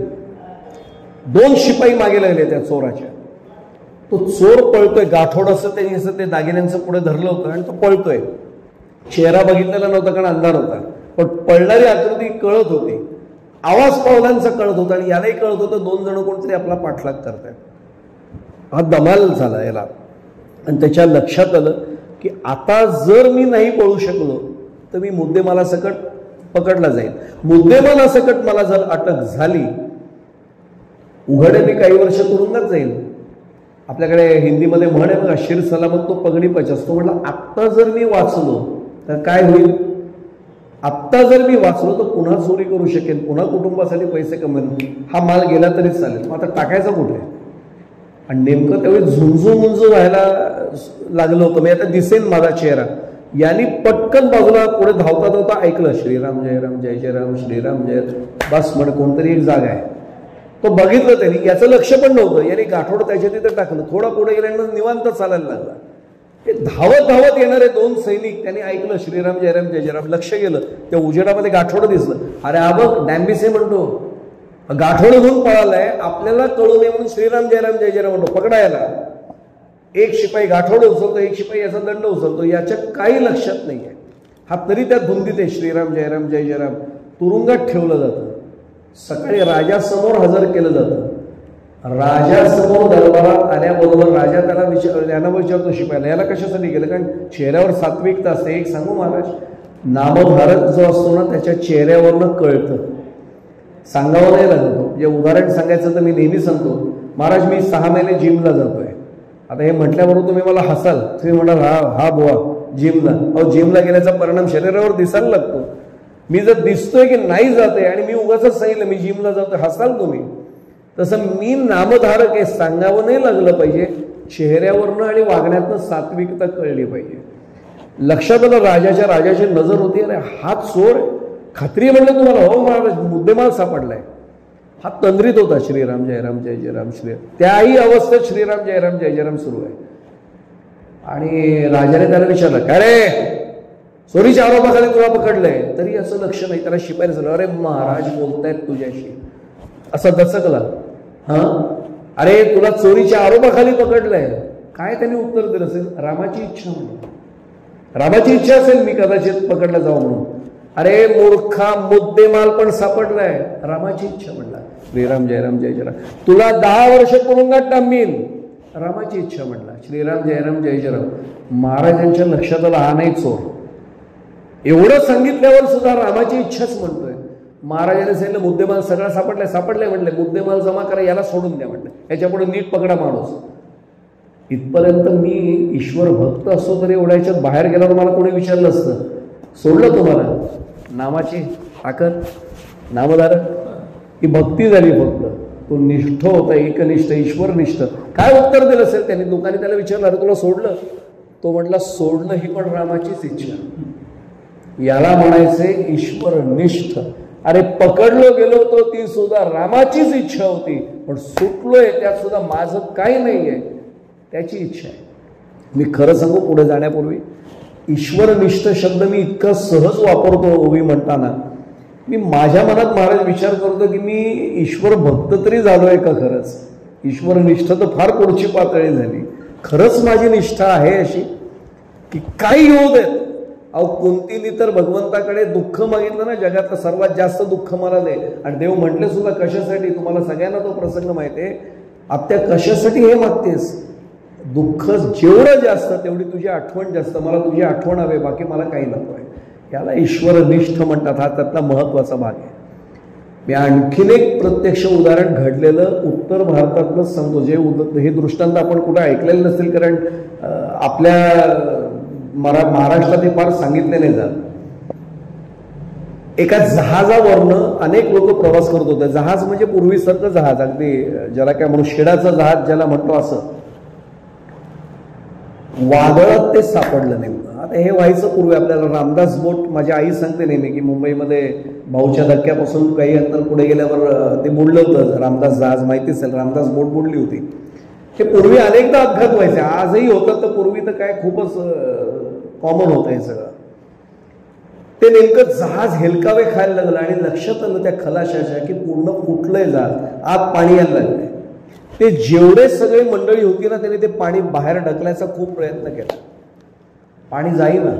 2 शिपाई मागे लागले त्या चोराच्या. तो चोर पळतोय, गाठोड असं त्यांनी असं ते दागिन्यांचं पुढे धरलं होतं आणि तो पळतोय. चेहरा बघितलेला नव्हता कारण अंधार होता, पण पळणारी आकृती कळत होती, आवाज पावलांचा कळत होता आणि यालाही कळत होतं 2 जण कोणतरी आपला पाठलाग करतायत. हा धमाल झाला याला. आणि त्याच्या लक्षात आलं की आता जर मी नाही पळू शकलो तर मी मुद्देमालासकट पकडला जाईल. मुद्देमालासकट मला जर अटक झाली, उघडे मी काही वर्ष तुरुंगात जाईल. आपल्याकडे हिंदीमध्ये म्हण आहे बघा, शिर सलामत तो पगडी पचस. तो म्हटलं आत्ता जर मी वाचलो तर काय होईल, आत्ता जर मी वाचलो तर पुन्हा चोरी करू शकेन, पुन्हा कुटुंबासाठी पैसे कमवेन, हा माल गेला तरी चालेल, मग आता टाकायचा कुठे. आणि नेमकं त्यावेळी झुंजू मुंजू व्हायला लागलं होतं. मी आता दिसेन माझा चेहरा. यांनी पटकन बाजूला पुढे धावता धावता ऐकलं श्रीराम जयराम जय जयराम श्रीराम जय. बस म्हणे कोणतरी एक जागा आहे. तो बघितलं त्यांनी, याचं लक्ष पण नव्हतं. याने गाठोड त्याच्या तिथे टाकलं. थोडा पुढे गेल्यानंतर निवांत चालायला लागला. हे धावत धावत येणारे 2 सैनिक त्यांनी ऐकलं श्रीराम जयराम जय जयराम. लक्ष गेलं, त्या उजेडामध्ये गाठोड दिसलं. अरे हा बघ डॅम्बिसे म्हणतो, गाठोड घेऊन पळालाय, आपल्याला कळू नये म्हणून श्रीराम जयराम जय जयराम म्हणतो. पकडायला एक शिपाई गाठोड उचलतो, एक शिपाई याचा दंड उचलतो. याच्या काही लक्षात नाहीये. हा तरी त्या धुंदीत आहे श्रीराम जयराम जय जयराम. तुरुंगात ठेवलं जातं. सकाळी राजासमोर हजर केलं जातं. राजासमोर दरबारात आल्याबरोबर राजा त्याला याला विचारतो शिपायाला, याला कशासाठी केलं, कारण चेहऱ्यावर सात्विकता असते. एक सांगू महाराज, नामधारक जो असतो ना त्याच्या चेहऱ्यावरनं कळतं, सांगावं नाही लागतो. म्हणजे उदाहरण सांगायचं तर मी नेहमी सांगतो, महाराज मी 6 महिने जिमला जातोय. आता हे म्हटल्याबरोबर तुम्ही मला हसाल, तुम्ही म्हणाल हा बुवा जिमला. अहो जिमला गेल्याचा परिणाम शरीरावर दिसायला लागतो. मी जर दिसतोय की नाही जाते आणि मी उगाच सांगितलं मी जिमला जातोय, हसाल तुम्ही. तसं मी नामधारक आहे, सांगावं नाही लागलं पाहिजे. चेहऱ्यावरनं आणि वागण्यातनं सात्विकता कळली पाहिजे. लक्षात आलं राजाची नजर होती, अरे हा चोर. खात्री म्हणलं तुम्हाला, हो महाराज मुद्देमाल सापडलाय. हा तंद्रीत होता श्रीराम जयराम जय जयराम श्री. त्याही अवस्थेत श्रीराम जयराम जय जयराम सुरू आहे. आणि राजाने त्याला विचारलं, काय रे चोरीच्या आरोपाखाली तुला पकडलंय, तरी असं लक्ष नाही. त्याला शिपाई झालं, अरे महाराज बोलतायत तुझ्याशी. असं दचकला. अरे तुला चोरीच्या आरोपाखाली पकडलंय. काय त्यांनी उत्तर दिलं असेल, रामाची इच्छा म्हणून. रामाची इच्छा असेल मी कदाचित पकडला जाऊ म्हणून. अरे मूर्खा मुद्देमाल पण सापडलाय, रामाची इच्छा म्हणला. श्रीराम जयराम जय जयराम. तुला 10 वर्ष तुरुंगात टांबील, रामाची इच्छा म्हणला. श्रीराम जयराम जय जयराम. महाराजांच्या लक्षात आला हा नाही चोर. एवढं सांगितल्यावर सुद्धा रामाची इच्छाच म्हणतोय. महाराजांनी सांगितलं मुद्देमाल सगळा सापडलाय म्हटले, मुद्देमाल जमा करा, याला सोडून द्या म्हटलं, याच्यापुढे नीट पकडा माणूस. इथपर्यंत मी ईश्वर भक्त असतो तरी एवढ्या याच्यात बाहेर गेला तर मला कोणी विचारलं असतं, सोडलं तुम्हाला. नामाची ताकद, नामधारक, ही भक्ती झाली फक्त. तो निष्ठ होता, एकनिष्ठ, ईश्वरनिष्ठ. काय उत्तर दिलं असेल त्यांनी? लोकांनी त्याला विचारलं, अरे तुला सोडलं? तो म्हटला सोडणं ही पण रामाचीच इच्छा. याला म्हणायचे ईश्वरनिष्ठ. अरे पकडलो गेलो होतो ती सुद्धा रामाचीच इच्छा होती, पण सुटलोय त्यात सुद्धा माझं काही नाहीये, त्याची इच्छा आहे. मी खरं सांगू, पुढे जाण्यापूर्वी ईश्वरनिष्ठ शब्द मी इतका सहज वापरतो ओवी म्हणताना. मी माझ्या मनात महाराज विचार करतो की मी ईश्वर भक्त तरी झालोय का खरंच. ईश्वरनिष्ठ तर फार पुढची पातळी झाली. खरंच माझी निष्ठा आहे अशी. की काही येऊ देत. अहो कुंतीनी तर भगवंताकडे दुःख मागितलं ना, जगातलं सर्वात जास्त दुःख मला दे. आणि देव म्हटले सुद्धा कशासाठी, तुम्हाला सगळ्यांना तो प्रसंग माहिती आहे. आत्या कशासाठी हे मागतेस, दुःख जेवढं जास्त तेवढी तुझी आठवण जास्त, मला तुझी आठवण हवे, बाकी मला काही नको आहे. याला ईश्वरनिष्ठ म्हणतात. हा त्यातला महत्वाचा भाग आहे. मी आणखीन एक प्रत्यक्ष उदाहरण घडलेलं उत्तर भारतातलंच सांगतो, जे हे दृष्टांत आपण कुठं ऐकलेलं नसेल, कारण आपल्या महाराष्ट्रात हे फार सांगितले नाही जात. एका जहाजावरनं अनेक लोक प्रवास करत होते. जहाज म्हणजे पूर्वीसारखं जहाज, अगदी ज्याला काय म्हणू, शेडाचं जहाज ज्याला म्हणतो, असं वादळात ते सापडलं नेमकं. आता हे व्हायचं पूर्वी आपल्याला रामदास बोट, माझी आई सांगते नेहमी की मुंबईमध्ये भाऊच्या धक्क्यापासून काही अंतर पुढे गेल्यावर ते बुडलं होतं रामदास जहाज, माहिती असेल, रामदास बोट बुडली होती. हे पूर्वी अनेकदा अपघात व्हायचे, आजही होतं, तर पूर्वी तर काय खूपच कॉमन होतं हे सगळं. ते नेमकं जहाज हेलकावे खायला लागलं आणि लक्षात आलं त्या खलाशाच्या की पूर्ण फुटलंय जहाज, आत पाणी यायला लागलंय. ते जेवढे सगळे मंडळी होती ना, त्यांनी ते पाणी बाहेर ढकलायचा खूप प्रयत्न केला, पाणी जाईना.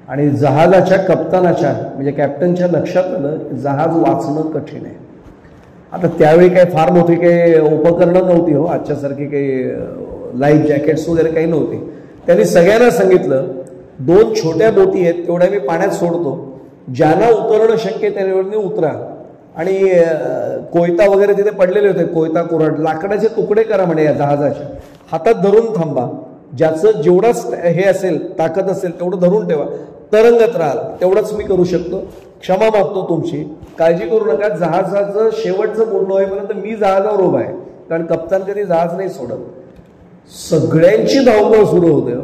आणि जहाजाच्या कप्तानाच्या म्हणजे कॅप्टनच्या लक्षात आलं जहाज वाचणं कठीण आहे. आता त्यावेळी काही फार मोठी काही उपकरणं नव्हती हो, आजच्यासारखी काही लाईफ जॅकेट्स वगैरे काही नव्हती. त्यांनी सगळ्यांना सांगितलं 2 छोट्या बोटी आहेत, तेवढ्या मी पाण्यात सोडतो, ज्यांना उतरणं शक्य त्याच्यावरती उतरा. आणि कोयता वगैरे तिथे पडलेले होते, कोयता कुऱ्हाड, लाकडाचे तुकडे करा म्हणे या जहाजाच्या, हातात धरून थांबा, ज्याचं जेवढंच हे असेल ताकद असेल तेवढं धरून ठेवा, तरंगत राहाल, तेवढंच मी करू शकतो, क्षमा मागतो तुमची, काळजी करू नका. जहाजाचं शेवटचं बोलणं होईपर्यंत मी जहाजावर उभा आहे, कारण कप्तान कधी जहाज नाही सोडत. सगळ्यांची धावपळ सुरू होते.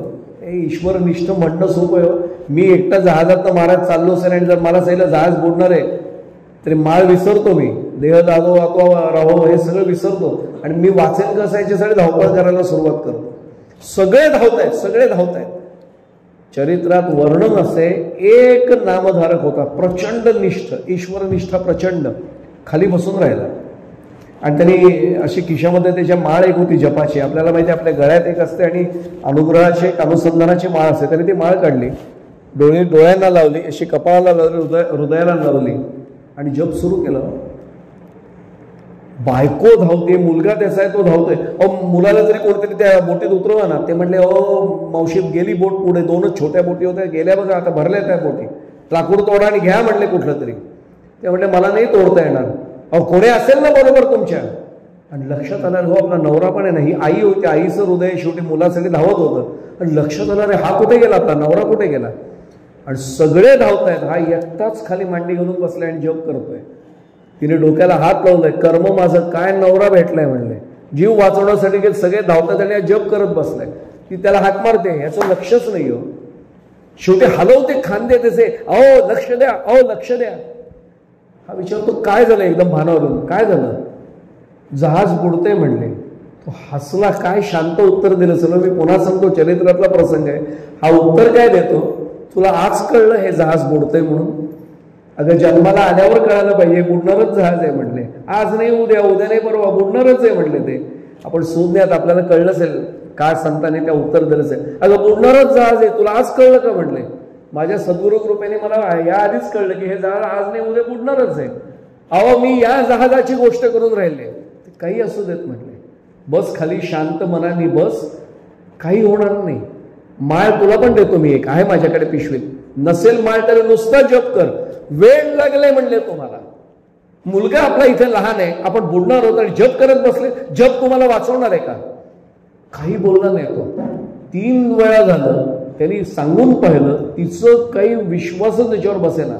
हे ईश्वरनिष्ठ म्हणणं सोपं आहे. मी एकटा जहाजात महाराज चाललो असेल आणि जर मला सांगितलं जहाज बुडणार आहे, तरी माळ विसरतो, मी देह दादो अथवा राहो हे सगळं विसरतो आणि मी वाचेन कसं याच्यासाठी धावपळ करायला सुरुवात करतो. सगळे धावतायत, सगळे धावतायत. चरित्रात वर्णन असे, एक नामधारक होता, प्रचंड निष्ठ, ईश्वरनिष्ठा प्रचंड, खाली बसून राहिला. आणि त्यांनी अशी खिशामध्ये त्याच्या माळ एक होती जपाची, आपल्याला माहिती आपल्या गळ्यात एक असते आणि अनुग्रहाची अनुसंधानाची माळ असते. त्याने ती माळ काढली, डोळ्यांना लावली, अशी कपाळाला लावली, हृदयाला लावली आणि जप सुरू केलं. बायको धावते, मुलगा त्याचा आहे तो धावतोय. मुलाला जरी कोणतरी त्या बोटीत उतरवा ना, ते म्हणले मावशी गेली बोट पुढे, 2च छोट्या बोटी होत्या, गेल्या बघा, आता भरल्या त्या बोटी, लाकूड तोडा आणि घ्या म्हणले कुठलं तरी. ते म्हणले मला नाही तोडता येणार. कोणी असेल ना बरोबर तुमच्या. आणि लक्षात आलं, हो आपला नवरा पण आहे ना, ही आई होती, आईचं हृदय शेवटी मुलासाठी धावत होतं. आणि लक्षात आलं, रे हा कुठे गेला, आपला नवरा कुठे गेला. आणि सगळे धावतायत, हा एकटाच खाली मांडी घालून बसलाय आणि जप करतोय. तिने डोक्याला हात लावलाय, कर्म माझं काय, नवरा भेटलाय म्हणले, जीव वाचवण्यासाठी सगळे धावतात आणि जप करत बसलाय. ती त्याला हात मारते, याचं लक्षच नाही हो. शेवटी हलवते खांदे त्याचे, अहो लक्ष द्या, अहो लक्ष द्या. हा विचारतो काय झालं, एकदम भानावरून काय झालं, जहाज बुडते म्हणले. तो हसला, काय शांत उत्तर दिलं. चलो मी पुन्हा सांगतो, चरित्रातला प्रसंग आहे हा. उत्तर काय देतो, तुला आज कळलं हे जहाज बुडतंय म्हणून. अगं जन्माला आल्यावर कळायला पाहिजे, बुडणारच जहाज आहे म्हणले. आज नाही उद्या, उद्या नाही परवा, बुडणारच आहे म्हणले. ते आपण शोधण्यात आपल्याला कळलं असेल काय संतांनी त्या उत्तर दिलं असेल. अगं बुडणारच जहाज आहे, तुला आज कळलं का म्हणले. माझ्या सद्गुरु कृपेने मला या आधीच कळलं की हे जहाज आज नाही उद्या बुडणारच आहे. अहो मी या जहाजाची गोष्ट करून राहिले. काही असू देत म्हटले, बस खाली शांत मनाने बस, काही होणार नाही. माळ तुला पण देतो मी, एक आहे माझ्याकडे पिशवीत, नसेल माळ तर नुसता जप कर, वेळ लागले म्हणले तुम्हाला. मुलगा आपला इथे लहान आहे, आपण बुडणार होतो आणि जप करत बसले, जप तुम्हाला वाचवणार आहे का. काही बोलला नाही तो. 3 वेळा झालं त्यांनी सांगून पाहिलं, तिचं काही विश्वासच त्याच्यावर बसेना.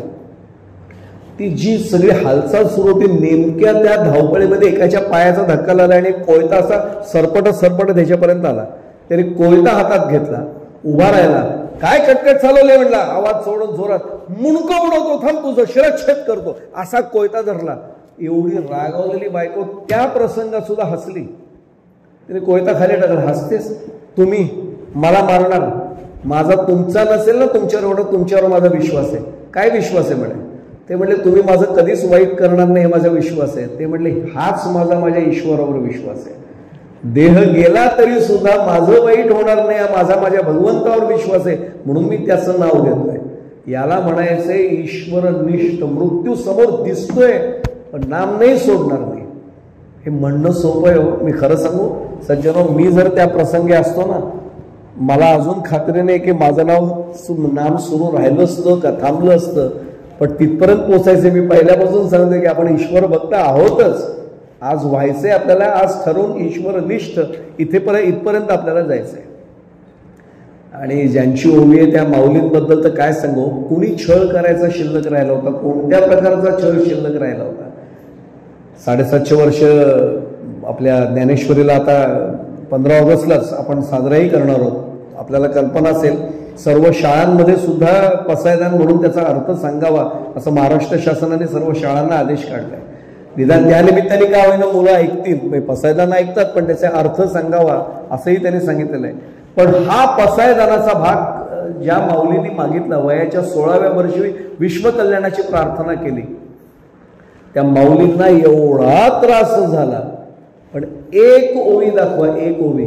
ती जी सगळी हालचाल सुरू होती, नेमक्या त्या धावपळीमध्ये एकाच्या पायाचा धक्का लागला आणि कोयता असा सरपट त्याच्यापर्यंत आला. त्याने कोयता हातात घेतला, उभा राहिला, काय कटकट चालवले म्हणला, आवाज सोडून जोरात, मुंडको बुडवतो, थांब तुझं शिरच्छेद करतो, असा कोयता धरला. एवढी रागावलेली बायको त्या प्रसंगात सुद्धा हसली. तिने कोयता खाली टाकला, हसतेस तुम्ही, मला मारणार, माझा तुमचा नसेल ना तुमच्यावर, एवढं तुमच्यावर माझा विश्वास आहे. काय विश्वास आहे म्हणे. ते म्हणले तुम्ही माझं कधीच वाईट करणार नाही हे माझा विश्वास आहे. ते म्हणले हाच माझा माझ्या ईश्वरावर विश्वास आहे. देह गेला तरी सुद्धा माझं वाईट होणार नाही, माझा माझ्या भगवंतावर विश्वास आहे म्हणून मी त्याचं नाव घेतोय. याला म्हणायचंय ईश्वरनिष्ठ. मृत्यू समोर दिसतोय पण नाम नाही सोडणार मी. हे म्हणणं सोपं आहे हो. मी खरं सांगू सज्जनो, मी जर त्या प्रसंगी असतो ना, मला अजून खात्री नाही की माझं नाम सुरू राहिलं असतं का थांबलं असतं. पण तिथपर्यंत पोचायचे मी पहिल्यापासून सांगते की आपण ईश्वर भक्त आहोतच. आज व्हायचंय आपल्याला, आज ठरवून ईश्वरनिष्ठ इथपर्यंत आपल्याला जायचंय. आणि ज्यांची ओवी आहे त्या माऊलींबद्दल तर काय सांगू. कुणी छळ करायचा शिल्लक राहिला होता, कोणत्या प्रकारचा छळ शिल्लक राहिला होता. 750 वर्ष आपल्या ज्ञानेश्वरीला आता 15 ऑगस्टलाच आपण साजराही करणार आहोत. आपल्याला कल्पना असेल सर्व शाळांमध्ये सुद्धा पसायदान म्हणून त्याचा अर्थ सांगावा असं महाराष्ट्र शासनाने सर्व शाळांना आदेश काढलाय. निदान त्यानिमित्ताने का होईना मुलं ऐकतील. पसायदान ऐकतात पण त्याचा अर्थ सांगावा असंही त्यांनी सांगितलेलं आहे. पण हा पसायदानाचा भाग ज्या माऊलींनी मागितला, वयाच्या 16व्या वर्षी विश्वकल्याणाची प्रार्थना केली, त्या माऊलींना एवढा त्रास झाला. पण एक ओवी दाखवा, एक ओवी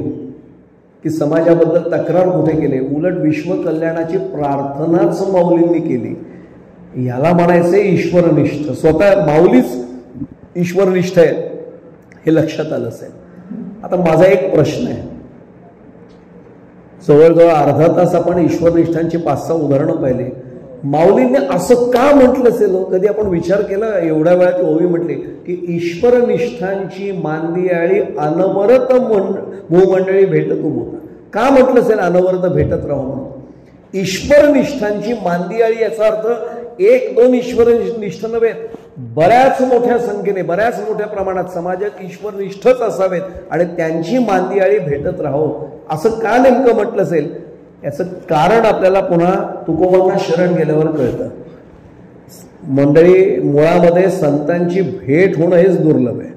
की समाजाबद्दल तक्रार कुठे केली. उलट विश्वकल्याणाची प्रार्थनाच माऊलींनी केली. याला म्हणायचे ईश्वरनिष्ठ. स्वतः माऊलीच ईश्वरनिष्ठ आहे हे लक्षात आलं असेल. आता माझा एक प्रश्न आहे. जवळजवळ अर्धा तास आपण ईश्वरनिष्ठांची 5-6 उदाहरणं पाहिली. माऊलींनी असं का म्हटलं असेल? कधी आपण विचार केला? एवढ्या वेळात ओवी म्हटली की ईश्वरनिष्ठांची मांदियाळी अनवरत भूमंडळी भेटत होता. का म्हटलं असेल अनवरत भेटत राहू म्हणून? ईश्वरनिष्ठांची मांदियाळी याचा अर्थ 1-2 ईश्वरनिष्ठ नव्हे, बऱ्याच मोठ्या संख्येने, बऱ्याच मोठ्या प्रमाणात समाजात ईश्वरनिष्ठच असावेत आणि त्यांची मांदियाळी भेटत राहो असं का नेमकं म्हटलं असेल? याचं कारण आपल्याला पुन्हा तुकोबांना शरण गेल्यावर कळतं. मंडळी, मुळामध्ये संतांची भेट होणं हेच दुर्लभ आहे.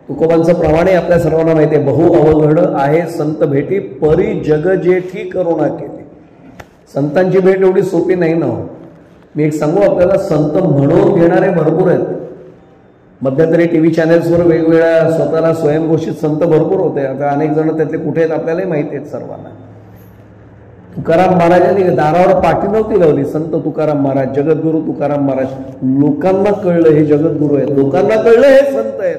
तुकोबांचं प्रमाणे आपल्या सर्वांना माहिती आहे, बहु अवघड आहे संत भेटी, परी जग जेठी करुणा केली. संतांची भेट एवढी सोपी नाही ना. मी एक सांगू आपल्याला, संत म्हणून घेणारे भरपूर आहेत. मध्यंतरी टीव्ही चॅनेल्सवर वेगवेगळ्या स्वतःला स्वयंघोषित संत भरपूर होते. आता अनेक जण त्यातले कुठे आहेत आपल्यालाही माहिती आहेत सर्वांना. तुकाराम महाराजांनी दारावर पाठी नव्हती लावली, संत तुकाराम महाराज, जगद्गुरु तुकाराम महाराज. लोकांना कळलं हे जगद्गुरु आहेत, लोकांना कळलं हे संत आहेत.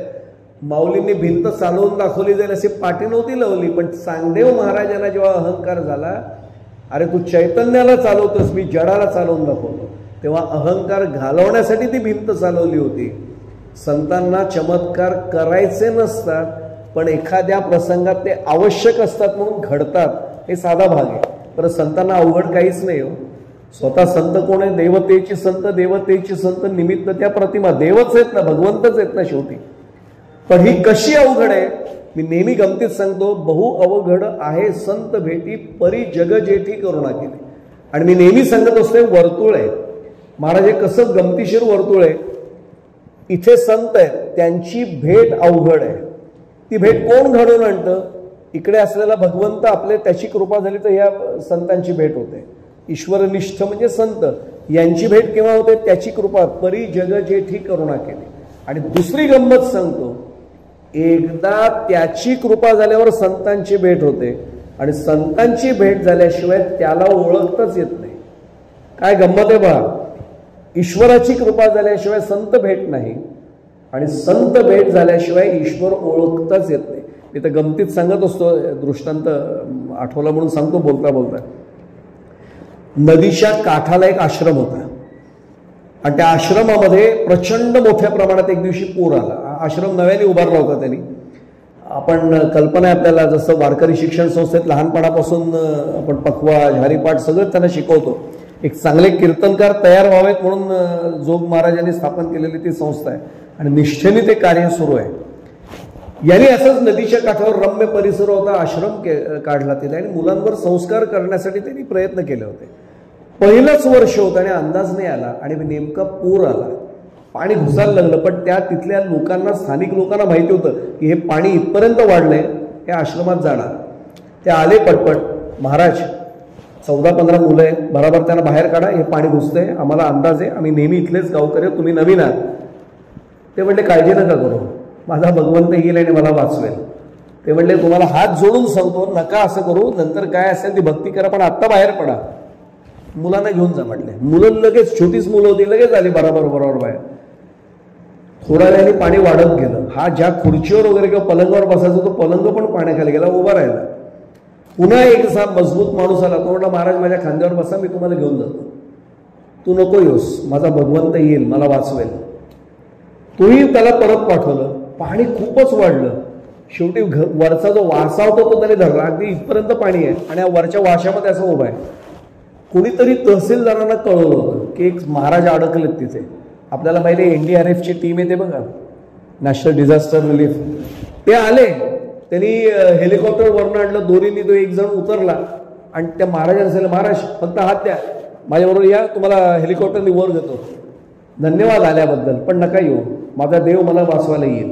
माऊलींनी भिंत चालवून दाखवली जाईल अशी पाठी नव्हती लावली. पण चांगदेव महाराजांना जेव्हा अहंकार झाला, अरे तू चैतन्याला चालवतोस, मी जडाला चालवून दाखवतो, तेव्हा अहंकार घालवण्यासाठी ती भिंत चालवली होती. संतांना चमत्कार करायचे नसतात पण एखाद्या प्रसंगात ते आवश्यक असतात म्हणून घडतात, हे साधा भाग आहे. तर संतांना अवघड काहीच नाही हो. स्वतः संत कोण आहे? देवतेची संत, देवतेची संत, निमित्त त्या प्रतिमा. देवच आहेत ना, भगवंतच आहेत ना शेवटी. पण ही कशी अवघड आहे? मी नेहमी गमतीत सांगतो, बहु अवघड आहे संत भेटी, परी जग जेठी करुणा केली. आणि मी नेहमी सांगत असतो वर्तुळ आहे. महाराज हे कसं गमतीशीर वर्तुळ आहे. इथे संत आहेत, त्यांची भेट अवघड आहे. ती भेट कोण घडवून आणतं? इकडे असलेला भगवंत आपले, त्याची कृपा झाली तर ह्या संतांची भेट होते. ईश्वरनिष्ठ म्हणजे संत, यांची भेट केव्हा होते? त्याची कृपा. परी जग जेठी करुणा केली. आणि दुसरी गंमत सांगतो, एकदा त्याची कृपा झाल्यावर संतांची भेट होते आणि संतांची भेट झाल्याशिवाय त्याला ओळखताच येत नाही. काय गंमत आहे बा. ईश्वराची कृपा झाल्याशिवाय संत भेट नाही आणि संत भेट झाल्याशिवाय ईश्वर ओळखताच येत नाही. मी तर गमतीत सांगत असतो, दृष्टांत आठवला म्हणून सांगतो बोलता बोलता. नदीच्या काठाला एक आश्रम होता आणि त्या आश्रमामध्ये प्रचंड मोठ्या प्रमाणात एक दिवशी पूर आला. आश्रम नव्याने उभारला होता त्यांनी. आपण कल्पना आहे आपल्याला, जसं वारकरी शिक्षण संस्थेत लहानपणापासून आपण पखवाज, हरिपाठ सगळं त्यांना शिकवतो. एक चांगले कीर्तनकार तयार व्हावेत म्हणून जोग महाराजांनी स्थापन केलेली ती संस्था आहे आणि निष्ठेने ते कार्य सुरू आहे. यांनी असंच नदीच्या काठावर रम्य परिसर होता, आश्रम काढला तिथे आणि मुलांवर संस्कार करण्यासाठी त्यांनी प्रयत्न केले होते. पहिलंच वर्ष होतं आणि अंदाज नाही आला आणि नेमका पूर आला. पाणी घुसायला लागलं. पण त्या तिथल्या लोकांना, स्थानिक लोकांना माहिती होतं की हे पाणी इथपर्यंत वाढलंय, हे आश्रमात जाणार. ते आले पटपट, महाराज 14-15 मुलं आहेत, बरोबर त्यांना बाहेर काढा, हे पाणी घुसतंय, आम्हाला अंदाज आहे, आम्ही नेहमी इथलेच गावकरी, तुम्ही नवीन आहात. ते म्हटले काळजी नका करू, माझा भगवंत येईल आणि मला वाचवेल. ते म्हणले तुम्हाला हात जोडून सांगतो, नका असं करू, नंतर काय असेल ती भक्ती करा, पण आत्ता बाहेर पडा. मुलांना घेऊन जा म्हटले. मुलं लगेच, छोटीच मुलं होती, लगेच आली बरोबर बाहेर. थोड्या वेळाने पाणी वाढत गेलं. हा ज्या खुर्चीवर वगैरे किंवा पलंगावर बसायचा तो पलंग पण पाण्याखाली गेला, उभा राहिला. पुन्हा एक असा मजबूत माणूस आला, तो म्हटला महाराज माझ्या खांद्यावर बसा, मी तुम्हाला घेऊन जातो. तू नको येऊस, माझा भगवंत येईल, मला वाचवेल. तोही त्याला परत पाठवलं. पाणी खूपच वाढलं. शेवटी वरचा जो वासा होता तो त्याने धरला. अगदी इथपर्यंत पाणी आहे आणि वरच्या वाशामध्ये असं उभा आहे. कुणीतरी तहसीलदारांना कळवलं होतं की एक महाराज अडकलेत तिथे. आपल्याला पहिले NDRFची टीम येते बघा, नॅशनल डिझास्टर रिलीफ, ते आले. त्यांनी हेलिकॉप्टर वरून आणलं, दोरीने तो एक जण उतरला आणि त्या महाराजांना सांगितलं महाराज फक्त हात द्या, माझ्याबरोबर या, तुम्हाला हेलिकॉप्टरने वर घेतो. धन्यवाद आल्याबद्दल, पण नका येऊ, माझा देव मला वाचवायला येईल.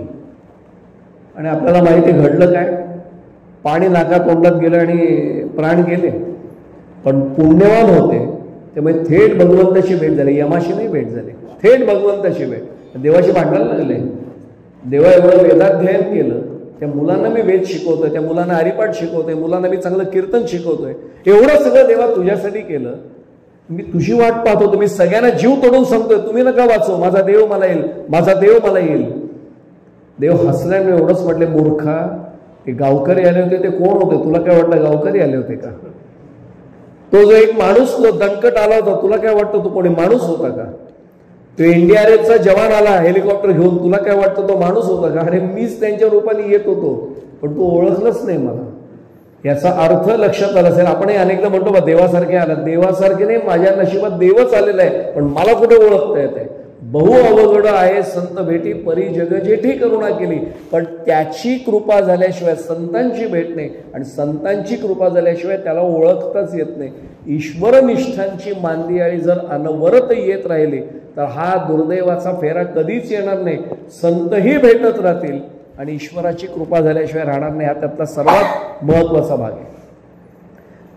आणि आपल्याला माहिती घडलं काय, पाणी नाका तोंडात गेलं आणि प्राण गेले. पण पुण्यवान होते त्यामुळे थेट भगवंताची भेट झाली, यमाशी नाही भेट झाली, थेट भगवंताची भेट. देवाशी भांडायला लागले. देवा एवढं वेदाध्ययन केलं, त्या मुलांना मी वेद शिकवतोय, त्या मुलांना हरिपाठ शिकवतोय, मुलांना मी चांगलं कीर्तन शिकवतोय, एवढं सगळं देवा तुझ्यासाठी केलं, मी तुझी वाट पाहतो, तुम्ही सगळ्यांना जीव तोडून सांगतोय तुम्ही नका वाचो, माझा देव मला येईल, माझा देव मला येईल. देव हसल्याने एवढंच म्हटले, मूर्खा, ते गावकरी आले होते ते कोण होते, तुला काय वाटलं गावकरी आले होते का? तो जो एक माणूस दणकट आला होता, तुला काय वाटतं तो कोणी माणूस होता का? तो NDRFचा जवान आला हेलिकॉप्टर घेऊन, तुला काय वाटतं तो माणूस होता का? अरे मीच त्यांच्या रूपाने येत होतो, पण तू ओळखलंच नाही मला. याचा अर्थ लक्षात आला असेल. आपण अनेकदा म्हणतो बा देवासारखे आला, देवासारखे नाही, माझ्या नशिबात देवच आलेला आहे, पण मला कुठे ओळखता येत आहे? बहु अवघड आहे संत भेटी, परी जग जेठी करुणा केली. पण त्याची कृपा झाल्याशिवाय संतांची भेट नाही, आणि संतांची कृपा झाल्याशिवाय त्याला ओळखताच येत नाही. ईश्वरनिष्ठांची मांदियाळी जर अनवरत येत राहिली तर हा दुर्दैवाचा फेरा कधीच येणार नाही. संतही भेटत राहतील आणि ईश्वराची कृपा झाल्याशिवाय राहणार नाही. हा त्यातला सर्वात महत्वाचा भाग आहे.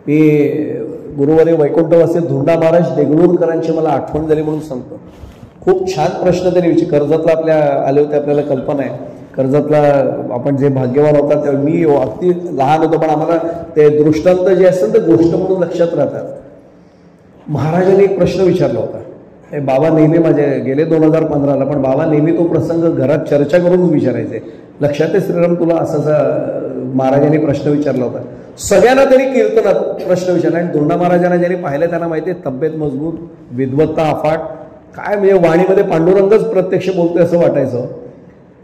मी गुरुवारी वैकुंठवासी धुंडा महाराज देगलूरकरांची मला आठवण झाली म्हणून सांगतो. खूप छान प्रश्न त्यांनी विचार, कर्जतला आपल्या आले होते, आपल्याला कल्पना आहे कर्जतला आपण जे भाग्यवान होतात तेव्हा मी अगदी लहान होतो, पण आम्हाला ते दृष्टांत जे असतात ते गोष्ट म्हणून लक्षात राहतात. महाराजांनी एक प्रश्न विचारला होता. बाबा नेहमी माझे गेले 2015ला, पण बाबा नेहमी तो प्रसंग घरात चर्चा करून विचारायचे. लक्षात आहे श्रीराम तुला असा महाराजांनी प्रश्न विचारला होता. सगळ्यांना त्यांनी कीर्तनात प्रश्न विचारला, आणि धोंडा महाराजांना ज्यांनी पाहिलं त्यांना माहिती आहे तब्येत मजबूत, विद्वत्ता अफाट, काय म्हणजे वाणीमध्ये पांडुरंगच प्रत्यक्ष बोलतोय असं वाटायचं.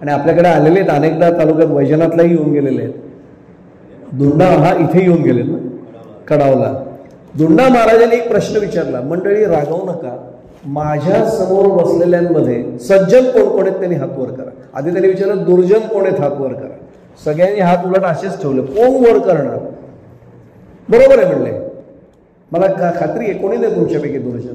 आणि आपल्याकडे आलेले आहेत अनेकदा, तालुक्यात वैजनाथलाही येऊन गेलेले आहेत. धुंडा हा इथे येऊन गेले ना कडावला. धुंडा महाराजांनी एक प्रश्न विचारला, मंडळी रागवू नका, माझ्या समोर बसलेल्यांमध्ये सज्जन कोण कोण आहेत त्यांनी हात वर करा. आधी त्यांनी विचारलं दुर्जन कोण आहेत हात वर करा. सगळ्यांनी हात उलट असेच ठेवले, कोण वर करणार? बरोबर आहे म्हणले, मला खात्री आहे कोणी नाही तुमच्यापैकी दुर्जन.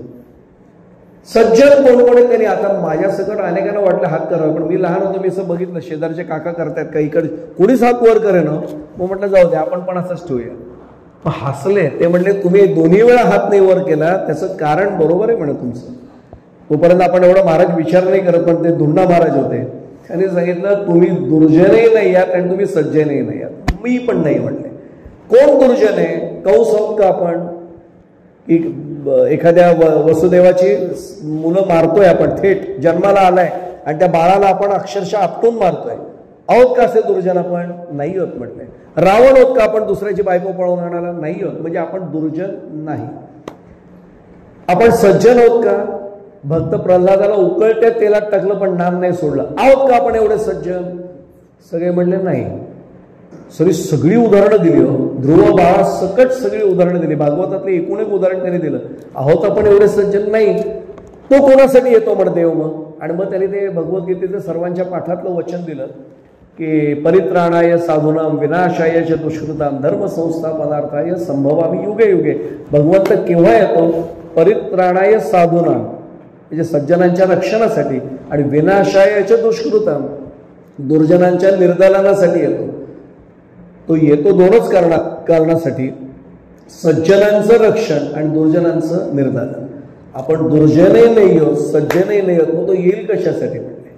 सज्जन कोण कोण आहेत त्यांनी, आता माझ्या सकट अनेकांना वाटलं हात करावं, पण मी लहान होतो, मी असं बघितलं शेजारचे काका करतायत, काही इकडे कोणीच हात वर करे ना, मग म्हटलं जाऊ दे आपण पण असंच ठेवूया. मग हसले. ते म्हणले तुम्ही दोन्ही वेळा हात नाही वर केला, त्याचं कारण बरोबर आहे म्हणे तुमचं. तोपर्यंत आपण एवढा महाराज विचार नाही करत, पण ते धुंडा महाराज होते, त्यांनी सांगितलं तुम्ही दुर्जनही नाही आहात आणि तुम्ही सज्जनही नाही आहात, मी पण नाही म्हणले. कोण दुर्जन आहे? कंस आहोत का आपण? की एखाद्या वसुदेवाची मुलं मारतोय आपण, थेट जन्माला आलाय आणि त्या बाळाला आपण अक्षरशः आपटून मारतोय, आहोत का असे दुर्जन आपण? नाही होत म्हटलंय. रावण होत का आपण दुसऱ्याची बायको पळवून आणायला? नाही होत, म्हणजे आपण दुर्जन नाही. आपण सज्जन होत का? भक्त प्रल्हादाला उकळत्या तेलात टाकलं पण नाम नाही सोडलं, आहोत का आपण एवढे सज्जन? सगळे म्हणले नाही. सगळी उदाहरणं दिली हो, ध्रुव बाळा सकट सगळी उदाहरणं दिली. भागवतातले एकूण एक उदाहरण त्यांनी दिलं. आहोत आपण एवढे सज्जन नाही. तो कोणासाठी येतो म्हण देव मग? आणि मग त्यांनी ते भगवद्गीतेचं सर्वांच्या पाठातलं वचन दिलं की परित्राणाय साधूनाम विनाशाय च दुष्कृताम धर्म संस्थापनार्थाय संभवामी युगे युगे. भगवंत केव्हा येतो? परित्राणाय साधूनाम म्हणजे सज्जनांच्या रक्षणासाठी, आणि विनाशाय च दुष्कृताम दुर्जनांच्या निर्दालनासाठी येतो. तो येतो दोनच कारणासाठी, सज्जनांचं रक्षण आणि दुर्जनांचं निर्दालन. आपण दुर्जनही नाही आहोत, सज्जनही नाही आहोत, मग तो येईल कशासाठी म्हणले?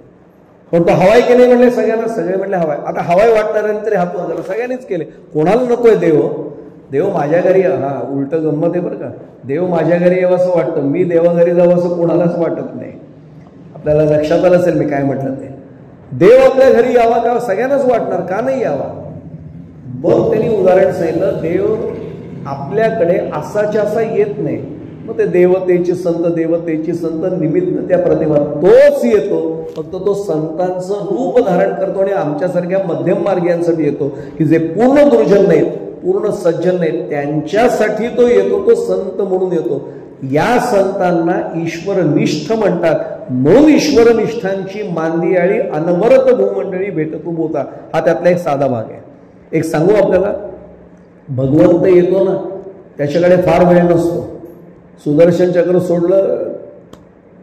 पण तो हवाय की नाही म्हणले सगळ्यांना, सगळे म्हणले हवाय. आता हवाय वाटणाऱ्यांनी तरी हात वगैरे सगळ्यांनीच केले. कोणाला नकोय देव? देव माझ्या घरी, हा उलट गंमत आहे बरं का. देव माझ्या घरी यावं असं वाटतं, मी देवाघरी जावं असं कोणालाच वाटत नाही. आपल्याला लक्षात आलं असेल मी काय म्हटलं ते. देव आपल्या घरी यावा का सगळ्यांनाच वाटणार, का नाही यावा? मग त्यांनी उदाहरण सांगितलं, देव आपल्याकडे असाच्या असा येत नाही. मग ते देवतेचे संत निमित्त त्या प्रतिमा तोच येतो, फक्त तो संतांचं रूप धारण करतो आणि आमच्यासारख्या मध्यम मार्गीयांसाठी येतो की जे पूर्ण दुर्जन नाहीत, पूर्ण सज्जन नाहीत, त्यांच्यासाठी तो येतो. तो संत म्हणून येतो. या संतांना ईश्वरनिष्ठ म्हणतात. म्हणून ईश्वरनिष्ठांची मांदियाळी अनवरत भूमंडळी भेटतू होता. हा त्यातला एक साधा भाग आहे. एक सांगू आपल्याला, भगवंत येतो ना, त्याच्याकडे फार वेळ नसतो. सुदर्शन चक्र सोडलं,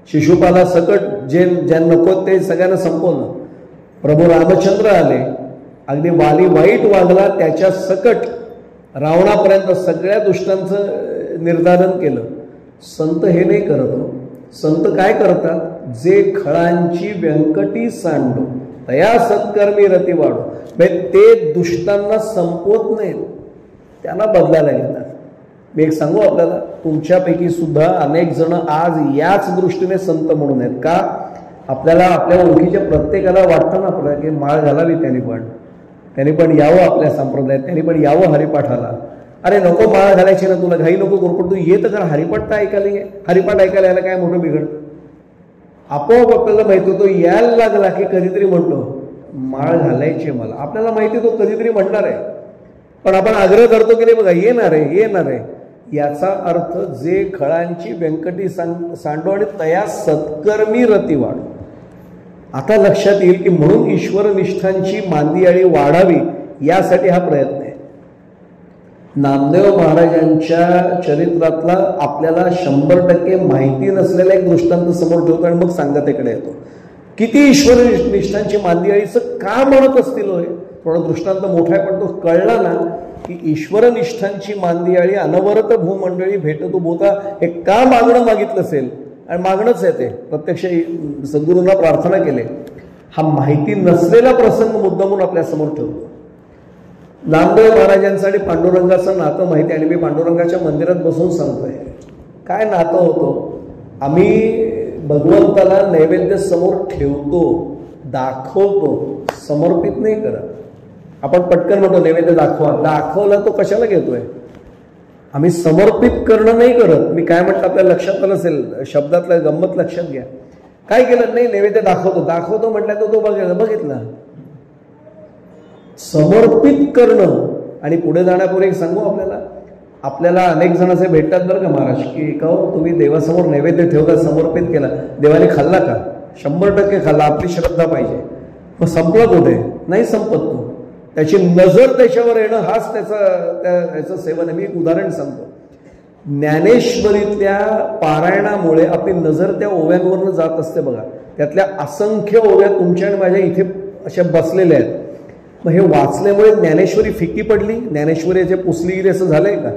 शिशुपाला सकट जे ज्या नको ते सगळ्यांना संपवलं. प्रभू रामचंद्र आले, अगदी वाली वाईट वागला त्याच्या सकट रावणापर्यंत सगळ्या दुष्टांचं निर्धारण केलं. संत हे नाही करत. संत काय करतात? जे खळांची व्यंकटी सांडो तया सत्कर्मी रती वाढो. ते दुष्टांना संपवत नाहीत, त्यांना बदलायला घेतात. मी एक सांगू आपल्याला, तुमच्यापैकी सुद्धा अनेक जण आज याच दृष्टीने संत म्हणून आहेत. का? आपल्याला आपल्या ओळखीच्या प्रत्येकाला वाटतं ना आपल्याला की माळ घालावी, त्यांनी पण यावं आपल्या संप्रदायात, त्यांनी पण यावं हरिपाठाला. अरे नको माळ घालायची ना, तुला घाई नको करू, पण तू येत कर हरिपाठ तर ऐकायला ये. हरिपाठ ऐकायला यायला काय मोठं बिघड? आपोआप आपल्याला माहिती होतो, यायला लागला की कधीतरी म्हणतो माळ घालायची मला. आपल्याला माहिती तो कधीतरी म्हणणार आहे, पण आपण आग्रह करतो की नाही बघा येणार आहे. याचा अर्थ जे खळांची व्यंकटी सांडो आणि तया सत्कर्मी रती वाढ. आता लक्षात येईल की म्हणून ईश्वरनिष्ठांची मांदियाळी वाढावी यासाठी हा प्रयत्न आहे. नामदेव महाराजांच्या चरित्रातला आपल्याला 100% माहिती नसलेला एक दृष्टांत समोर ठेवतो आणि मग सांगतेकडे येतो. किती ईश्वरनिष्ठांची मांदियाळीचं का म्हणत असतील होय? थोडा दृष्टांत मोठा आहे, पण तो कळला ना की ईश्वरनिष्ठांची मांदियाळी अनवरत भूमंडळी भेटतू बोता हे का मागणं मागितलं असेल, आणि मागणंच आहे ते. प्रत्यक्ष सद्गुरूंना प्रार्थना केले. हा माहिती नसलेला प्रसंग मुद्दामून आपल्या समोर ठेवतो. नामदेव महाराजांसाठी पांडुरंगाचं नातं माहिती आहे आणि मी पांडुरंगाच्या मंदिरात बसून सांगतोय. काय नातं होतं? आम्ही भगवंताला नैवेद्य समोर ठेवतो, दाखवतो, समर्पित नाही करत. आपण पटकन म्हणतो नैवेद्य दाखवला तो कशाला घेतोय? आम्ही समर्पित करणं नाही करत. मी काय म्हटलं आपल्याला लक्षात आलं असेल, शब्दातलं गंमत लक्षात घ्या. काय केलं? नाही नैवेद्य दाखवतो म्हटलं तर तो बघितला. समर्पित करणं. आणि पुढे जाण्यापूर्वी एक सांगू आपल्याला अनेक जण असे भेटतात बरं का महाराज, की का हो तुम्ही देवासमोर नैवेद्य ठेवला, समर्पित केला, देवाने खाल्ला का? 100% खाल्ला. आपली श्रद्धा पाहिजे. मग संपला कुठे? नाही संपत तो. त्याची नजर त्याच्यावर येणं हाच त्याचं सेवन आहे. मी एक उदाहरण सांगतो. ज्ञानेश्वरीतल्या पारायणामुळे आपली नजर त्या ओव्यांवरनं जात असते बघा. त्यातल्या असंख्य ओव्या तुमच्या आणि माझ्या इथे अशा बसलेल्या आहेत. मग हे वाचल्यामुळे ज्ञानेश्वरी फिकी पडली, ज्ञानेश्वरी पुसली गेली असं झालंय का?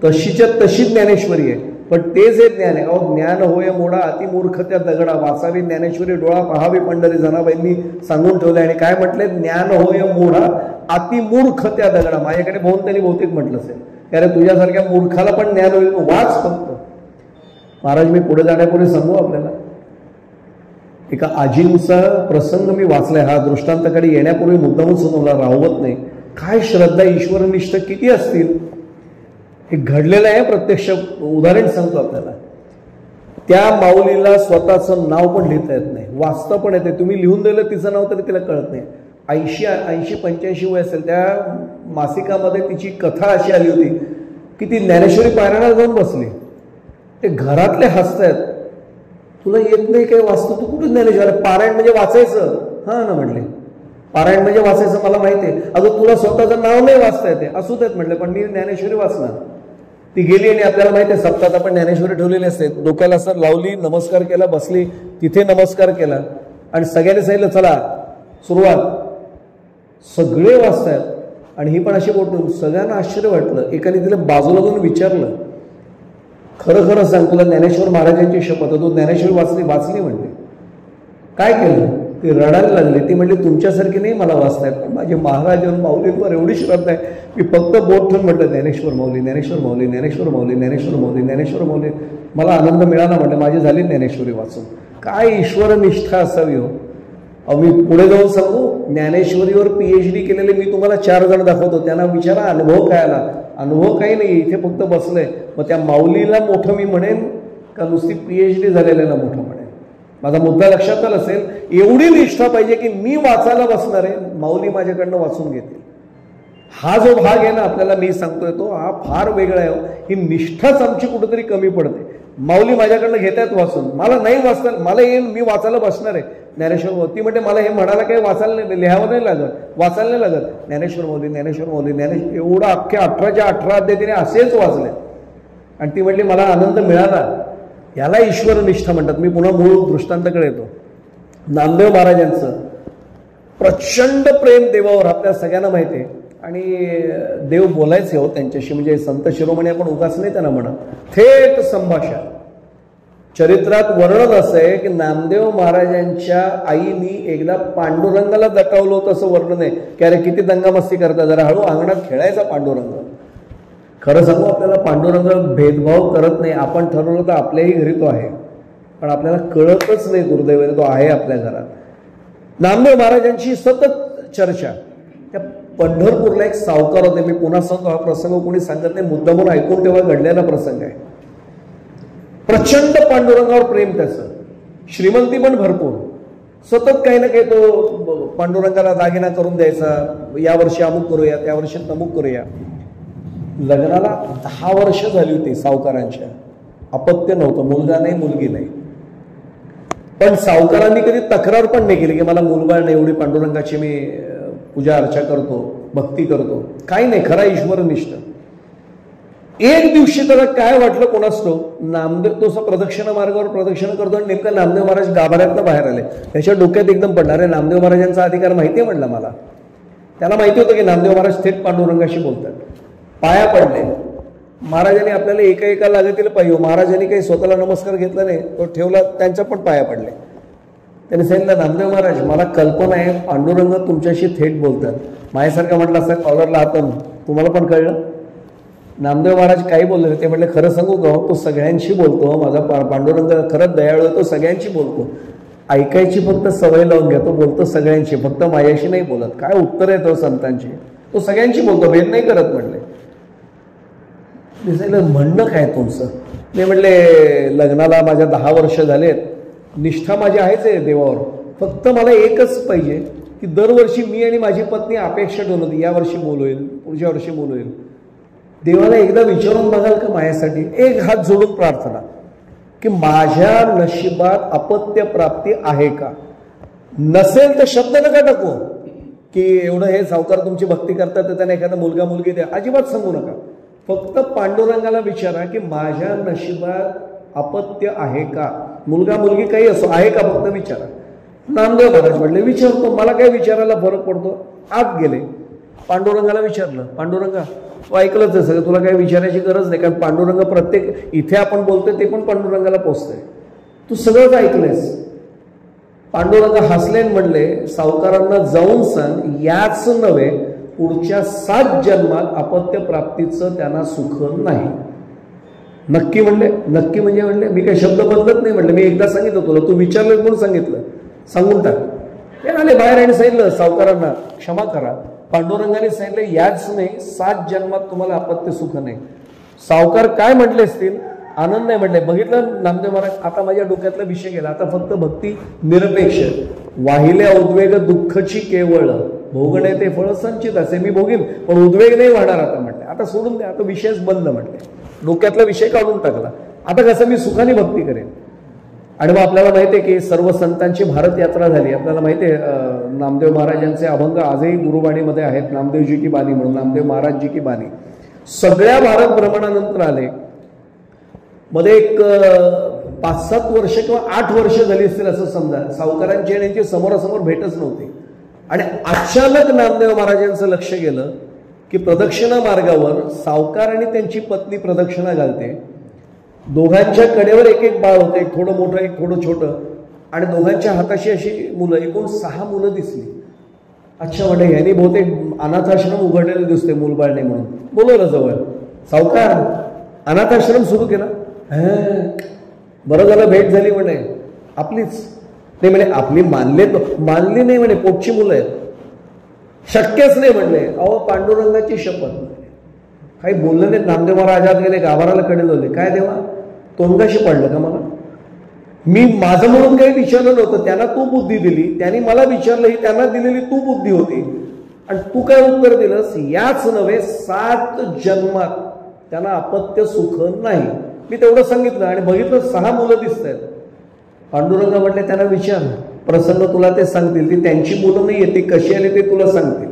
तशीच्या तशी ज्ञानेश्वरी आहे. पण ते जे ज्ञान आहे, अहो ज्ञान होय मोडा अतिमूर्ख त्या दगडा, वाचावी ज्ञानेश्वरी डोळा पाहावी पंढरी, जनाबाईंनी सांगून ठेवले. आणि काय म्हटलंय? ज्ञान होय मोडा अतिमूर्ख त्या दगडा. माझ्याकडे त्यांनी बहुतेक म्हटलं असेल, अरे तुझ्यासारख्या मूर्खाला पण ज्ञान होईल, वाच फक्त. महाराज मी पुढे जाण्यापूर्वी सांगू आपल्याला, एका आजींचा प्रसंग मी वाचलाय. हा दृष्टांताकडे येण्यापूर्वी मुद्दामून समजला, राहवत नाही. काय श्रद्धा, ईश्वरनिष्ठ किती असतील. हे घडलेलं आहे, प्रत्यक्ष उदाहरण सांगतो आपल्याला. त्या माऊलीला स्वतःचं नाव पण लिहिता येत नाही, वाचता पण येते. तुम्ही लिहून दिलं तिचं नाव तरी तिला कळत नाही. 80-85 वय असेल. त्या मासिकामध्ये तिची कथा अशी आली होती की ती ज्ञानेश्वरी पारायणाला जाऊन बसली. ते घरातले हसतायत, तुला येत नाही काय वाचतो, तू कुठून ज्ञानेश्वर? पारायण म्हणजे वाचायचं. हा ना म्हटले, पारायण म्हणजे वाचायचं मला माहिती आहे. अगं तुला स्वतःचं नाव नाही वाचता येते, असू देत म्हटलं, पण मी ज्ञानेश्वरी वाचणार. ती गेली आणि आपल्याला माहिती आहे सप्ताहात आपण ज्ञानेश्वरी ठेवलेली असते. डोक्याला असं लावली, नमस्कार केला, बसली, तिथे नमस्कार केला आणि सगळ्यांनी सांगितलं चला सुरुवात. सगळे वाचतायत आणि ही पण अशी बोलतो. सगळ्यांना आश्चर्य वाटलं. एकाने तिला बाजूला जाऊन विचारलं, खरं खरं सांग तुला ज्ञानेश्वर महाराजांची शपथ, तू ज्ञानेश्वरी वाचली म्हणते. काय केलं? ती रडायला लागली. ती म्हणली तुमच्यासारखी नाही मला वाचता येत, पण माझे महाराज माऊलींवर एवढी श्रद्धा आहे. मी फक्त बोट ठेवून म्हटलं ज्ञानेश्वर माऊली, ज्ञानेश्वर माऊली, ज्ञानेश्वर माऊली, ज्ञानेश्वर माऊली, ज्ञानेश्वर माऊली. मला आनंद मिळाला. म्हटलं माझी झाली ज्ञानेश्वरी वाचून. काय ईश्वर निष्ठा असावी हो. मी पुढे जाऊन सांगू, ज्ञानेश्वरीवर PhD केलेले मी तुम्हाला 4 जण दाखवतो. त्यांना विचारा अनुभव काय आला. अनुभव काही नाही, इथे फक्त बसलंय. मग त्या माऊलीला मोठं मी म्हणेन का नुसती PhD झालेल्याला मोठं म्हणेन. माझा मुद्दा लक्षात आला असेल. एवढी निष्ठा पाहिजे की मी वाचायला बसणार आहे, माऊली माझ्याकडनं वाचून घेतील. हा जो भाग आहे ना आपल्याला मी सांगतोय तो हा फार वेगळा आहे. ही निष्ठाच आमची कुठेतरी कमी पडते. माऊली माझ्याकडनं घेतात वाचून, मला नाही वाचता, मला येईल, मी वाचायला बसणार आहे. ज्ञानेश्वर माऊली. ती म्हणते मला हे म्हणायला काही वाचायला नाही, लिहावं नाही लागत, वाचायला नाही लागत. ज्ञानेश्वर माऊली, ज्ञानेश्वर माऊली, ज्ञानेश्वर. एवढं अख्ख्या 18च्या 18 अध्याय तिने असेच वाचले. आणि ती म्हटली मला आनंद मिळाला. याला ईश्वर निष्ठा म्हणतात. मी पुन्हा मूळ दृष्टांताकडे येतो. नामदेव महाराजांचं प्रचंड प्रेम देवावर आपल्या सगळ्यांना माहिती आहे. आणि देव बोलायचे हो त्यांच्याशी, म्हणजे संत शिरोमणी आपण उगाच नाही त्यांना म्हणत, थेट संभाषण. चरित्रात वर्णन असं आहे की नामदेव महाराजांच्या आईनी एकदा पांडुरंगाला दटावलं होतं असं वर्णन आहे की अरे किती दंगामस्ती करता, जरा हळू अंगणात खेळायचा पांडुरंग. खरं सांगू आपल्याला पांडुरंग भेदभाव करत नाही. आपण ठरवलं तर आपल्याही घरी तो आहे, पण आपल्याला कळतच नाही दुर्दैवाने तो आहे आपल्या घरात. नामदेव महाराजांची सतत चर्चा. त्या पंढरपूरला एक सावकार होते. मी पुन्हा सांगतो, हा प्रसंग कोणी सांगत नाही, मुद्दामून ऐकून तेव्हा घडलेला प्रसंग आहे. प्रचंड पांडुरंगावर प्रेम त्याचं, श्रीमंती पण भरपूर. सतत काही ना काही तो पांडुरंगाला दागिना करून द्यायचा. यावर्षी अमुक करूया, त्या वर्षी तमुक करूया. लग्नाला 10 वर्ष झाली होती सावकारांच्या. अपत्य नव्हतं, मुलगा नाही, मुलगी नाही. पण सावकारांनी कधी तक्रार पण नाही केली की मला मुलबाळ नाही, एवढी पांडुरंगाची मी पूजा अर्चा करतो, भक्ती करतो. काही नाही, खरा ईश्वरनिष्ठ. एक दिवशी त्याला काय वाटलं कोणास ठाऊक, नामदेव तो प्रदक्षिणा मार्गावर प्रदक्षिणा करतो आणि नेमकं नामदेव महाराज गाभाऱ्यातनं बाहेर आले. त्याच्या डोक्यात एकदम पडणार आहे नामदेव महाराजांचा अधिकार माहिती आहे म्हटलं मला. त्याला माहिती होतं की नामदेव महाराज थेट पांडुरंगाशी बोलतात. पाया पडले. महाराजांनी आपल्याला एका लागतील पाहिजे. महाराजांनी काही स्वतःला नमस्कार घेतला नाही, तो ठेवला, त्यांच्या पण पाया पडले. त्यांनी सांगितलं नामदेव महाराज मला कल्पना आहे पांडुरंग तुमच्याशी थेट बोलतात. माझ्यासारखा म्हटलं असं कॉलरला हातून तुम्हाला पण कळलं. नामदेव महाराज काही बोलले ते म्हटले खरं सांगू का तो सगळ्यांशी बोलतो. माझा पांडुरंग खरंच दयाळू आहे, तो सगळ्यांशी बोलतो. ऐकायची फक्त सवय लावून घ्या, तो बोलतो सगळ्यांशी, फक्त माझ्याशी नाही बोलत. काय उत्तर आहे तो संतांची, तो सगळ्यांशी बोलतो, भेद नाही करत म्हटले. म्हणणं काय तुमचं. मी म्हटले लग्नाला माझ्या 10 वर्ष झालेत, निष्ठा माझी आहेच आहे देवावर. फक्त मला एकच पाहिजे की दरवर्षी मी आणि माझी पत्नी अपेक्षा ठेवून होती, या वर्षी बोल होईल, पुढच्या वर्षी बोल होईल. देवाला एकदा विचारून बघाल का माझ्यासाठी, एक हात जोडून प्रार्थना की माझ्या नशिबात अपत्य प्राप्ती आहे का. नसेल तर शब्द नका टाकू की एवढं हे सावकार तुमची भक्ती करतात तर त्यांना एखादा मुलगा मुलगी द्या, अजिबात सांगू नका. फक्त पांडुरंगाला विचारा की माझ्या नशिबात अपत्य आहे का, मुलगा मुलगी काही असो आहे का, फक्त विचारा. नामदेव महाराज म्हटले विचारतो, मला काय विचारायला फरक पडतो. आत गेले, पांडुरंगाला विचारलं. पांडुरंगा तू ऐकलंच आहे सगळं, तुला काही विचारायची गरज नाही, कारण पांडुरंग प्रत्येक इथे आपण बोलतोय ते पण पांडुरंगाला पोचतंय, तू सगळंच ऐकलंयस. पांडुरंग हसले म्हणले सावकारांना जाऊन सांग याच नव्हे पुढच्या 7 जन्मात अपत्य प्राप्तीचं त्यांना सुख नाही. नक्की म्हणले. नक्की म्हणजे म्हणले मी काही शब्द बदलत नाही म्हटलं, मी एकदा सांगितलं तुला, तू विचारलं म्हणून सांगितलं, सांगून टाक. ते आले बाहेर आणि सांगितलं सावकारांना क्षमा करा. पांडुरंगाने सांगितलं याच नाही 7 जन्मात तुम्हाला अपत्य सुख नाही. सावकार काय म्हटले असतील, आनंद नाही म्हटले. बघितलं नामदेव महाराज, आता माझ्या डोक्यातला विषय गेला. आता फक्त भक्ती निरपेक्ष. वाहिले उद्वेग दुःखची केवळ भोगणे ते फळ संचित असे, मी भोगीन पण उद्वेग नाही वाढणार आता म्हटले. आता सोडून द्या, आता विषयच बंद म्हटले, डोक्यातला विषय काढून टाकला. आता कसं मी सुखाने भक्ती करेन. आणि मग आपल्याला माहिती आहे की सर्व संतांची भारत यात्रा झाली. आपल्याला माहिती आहे नामदेव महाराजांचे अभंग आजही गुरुबाणीमध्ये आहेत. नामदेवजी की बानी म्हणून, नामदेव महाराजजी की बानी. सगळ्या भारत भ्रमणानंतर आले. मध्ये एक 5-7 वर्ष किंवा 8 वर्ष झाली असतील असं समजा. सावकारांची आणि यांची समोरासमोर भेटच नव्हती. आणि अचानक नामदेव महाराजांचं लक्ष गेलं की प्रदक्षिणा मार्गावर सावकार आणि त्यांची पत्नी प्रदक्षिणा घालते. दोघांच्या कडेवर एक एक बाळ होतं, एक थोडं मोठं एक थोडं छोटं. आणि दोघांच्या हाताशी अशी मुलं, एकूण 6 मुलं दिसली. अच्छा म्हणे ह्यांनी बहुतेक अनाथाश्रम उघडलेलं दिसते मूलबाळने म्हणून. बोलवलं जवळ, सावकार अनाथाश्रम सुरू केला. बरं झालं भेट झाली म्हणे. आपलीच नाही म्हणे, आपली मानली नाही म्हणे, पोटची मुलं आहेत, शक्यच नाही म्हणले. अहो पांडुरंगाची शपथ, काही बोललं नाही. नामदेव महाराज आत गेले, गाभाराला कडे झाले. काय देवा तोंडाशी पडलं का मला? मी माझं म्हणून काही विचारलं नव्हतं, त्यांना तू बुद्धी दिली, त्यांनी मला विचारलं, ही त्यांना दिलेली तू बुद्धी होती, आणि तू काय उत्तर दिलंस? याच नव्हे 7 जन्मात त्यांना अपत्य सुख नाही. मी तेवढं सांगितलं आणि बघितलं 6 मुलं दिसत आहेत. पांडुरंग म्हटले त्यांना विचार, प्रसन्न तुला ते सांगतील. ती त्यांची मुलं नाही येते, कशी आली ते तुला सांगतील.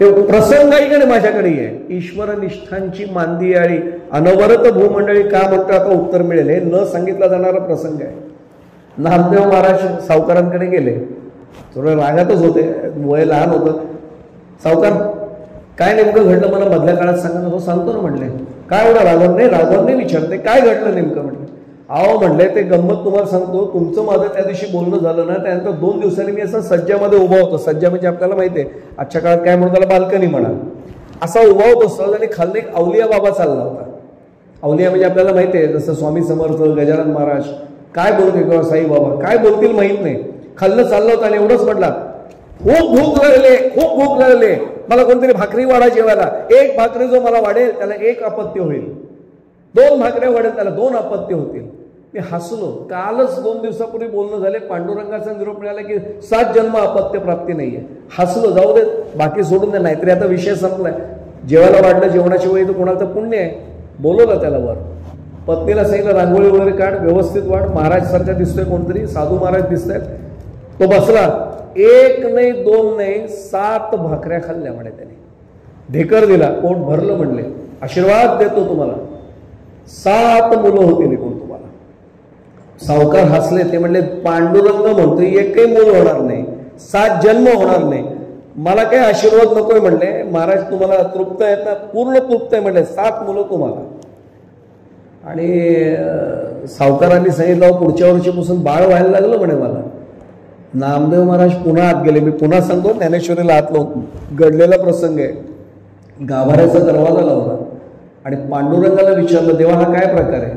ते प्रसंग ऐकणे माझ्याकडे आहे. ईश्वर निष्ठांची मांदी आळी अनवरत भूमंडळी का म्हणतो? आता उत्तर मिळेल. हे न सांगितला जाणारा प्रसंग आहे. नामदेव महाराज सावकारांकडे गेले, थोडं रागातच होते, वय लहान होतं. सावकार काय नेमकं घडलं मला मधल्या काळात सांगा ना. तो सांगतो ना म्हटले. काय एवढा रागवण नाही विचारते, काय घडलं नेमकं म्हटलं. अहो म्हणले ते गंमत तुम्हाला सांगतो, तुमचं माझं त्या दिवशी बोलणं झालं ना, त्यानंतर 2 दिवसांनी मी असं सज्जामध्ये उभा होतो. सज्जा म्हणजे आपल्याला माहिती आहे आजच्या काळात काय म्हणून, त्याला बाल्कनी म्हणा. असा उभा होतो सहज, आणि खाल्ले एक अवलिया बाबा चालला होता. अवलिया म्हणजे आपल्याला माहिती आहे, जसं स्वामी समर्थ, गजानन महाराज काय बोलते किंवा साई बाबा काय बोलतील माहीत नाही. खाल्लं चाललं होतं आणि एवढंच म्हटला, खूप भूक लागले, मला कोणतरी भाकरी वाढा जेवायला. 1 भाकरी जो मला वाढेल त्याला 1 अपत्य होईल, 2 भाकऱ्या वाढेल त्याला 2 अपत्य होतील. मी हसलो. कालच 2 दिवसापूर्वी बोलणं झाले, पांडुरंगाचा निरोप मिळाला की 7 जन्म अपत्य प्राप्ती नाहीये. हसलो. जाऊ दे, बाकी सोडून दे, नाहीतरी आता विषय संपलाय. जेवायला वाढलं, जेवणाची वेळी तर कोणाला तर पुण्य आहे. बोलवलं त्याला वर. पत्नीला सांगितलं रांगोळी वगैरे काढ, व्यवस्थित वाढ. महाराज सारखा दिसतोय कोणतरी, साधू महाराज दिसत आहेत. तो बसला. 1 नाही 2 नाही 7 भाकऱ्या खाल्ल्या म्हणे त्याने. ढेकर दिला, पोट भरलं. म्हणले आशीर्वाद देतो तुम्हाला, 7 मुलं होतील एकूण तुम्हाला. सावकार हसले. ते म्हणले पांडुरंग म्हणतो 1ही मूल होणार नाही, 7 जन्म होणार नाही, मला काही आशीर्वाद नकोय म्हणले. महाराज तुम्हाला तृप्त आहेत ना? पूर्ण तृप्त आहे म्हणले, 7 मुलं तुम्हाला. आणि सावकारांनी सांगितलं पुढच्या वर्षीपासून बाळ व्हायला लागलं म्हणे मला. नामदेव महाराज पुन्हा आत गेले. मी पुन्हा सांगतो, ज्ञानेश्वरीला आत लावून घडलेला प्रसंग आहे. गाभाऱ्याचा दरवाजा लावला आणि पांडुरंगाला विचारलं, देवा हा काय प्रकार आहे?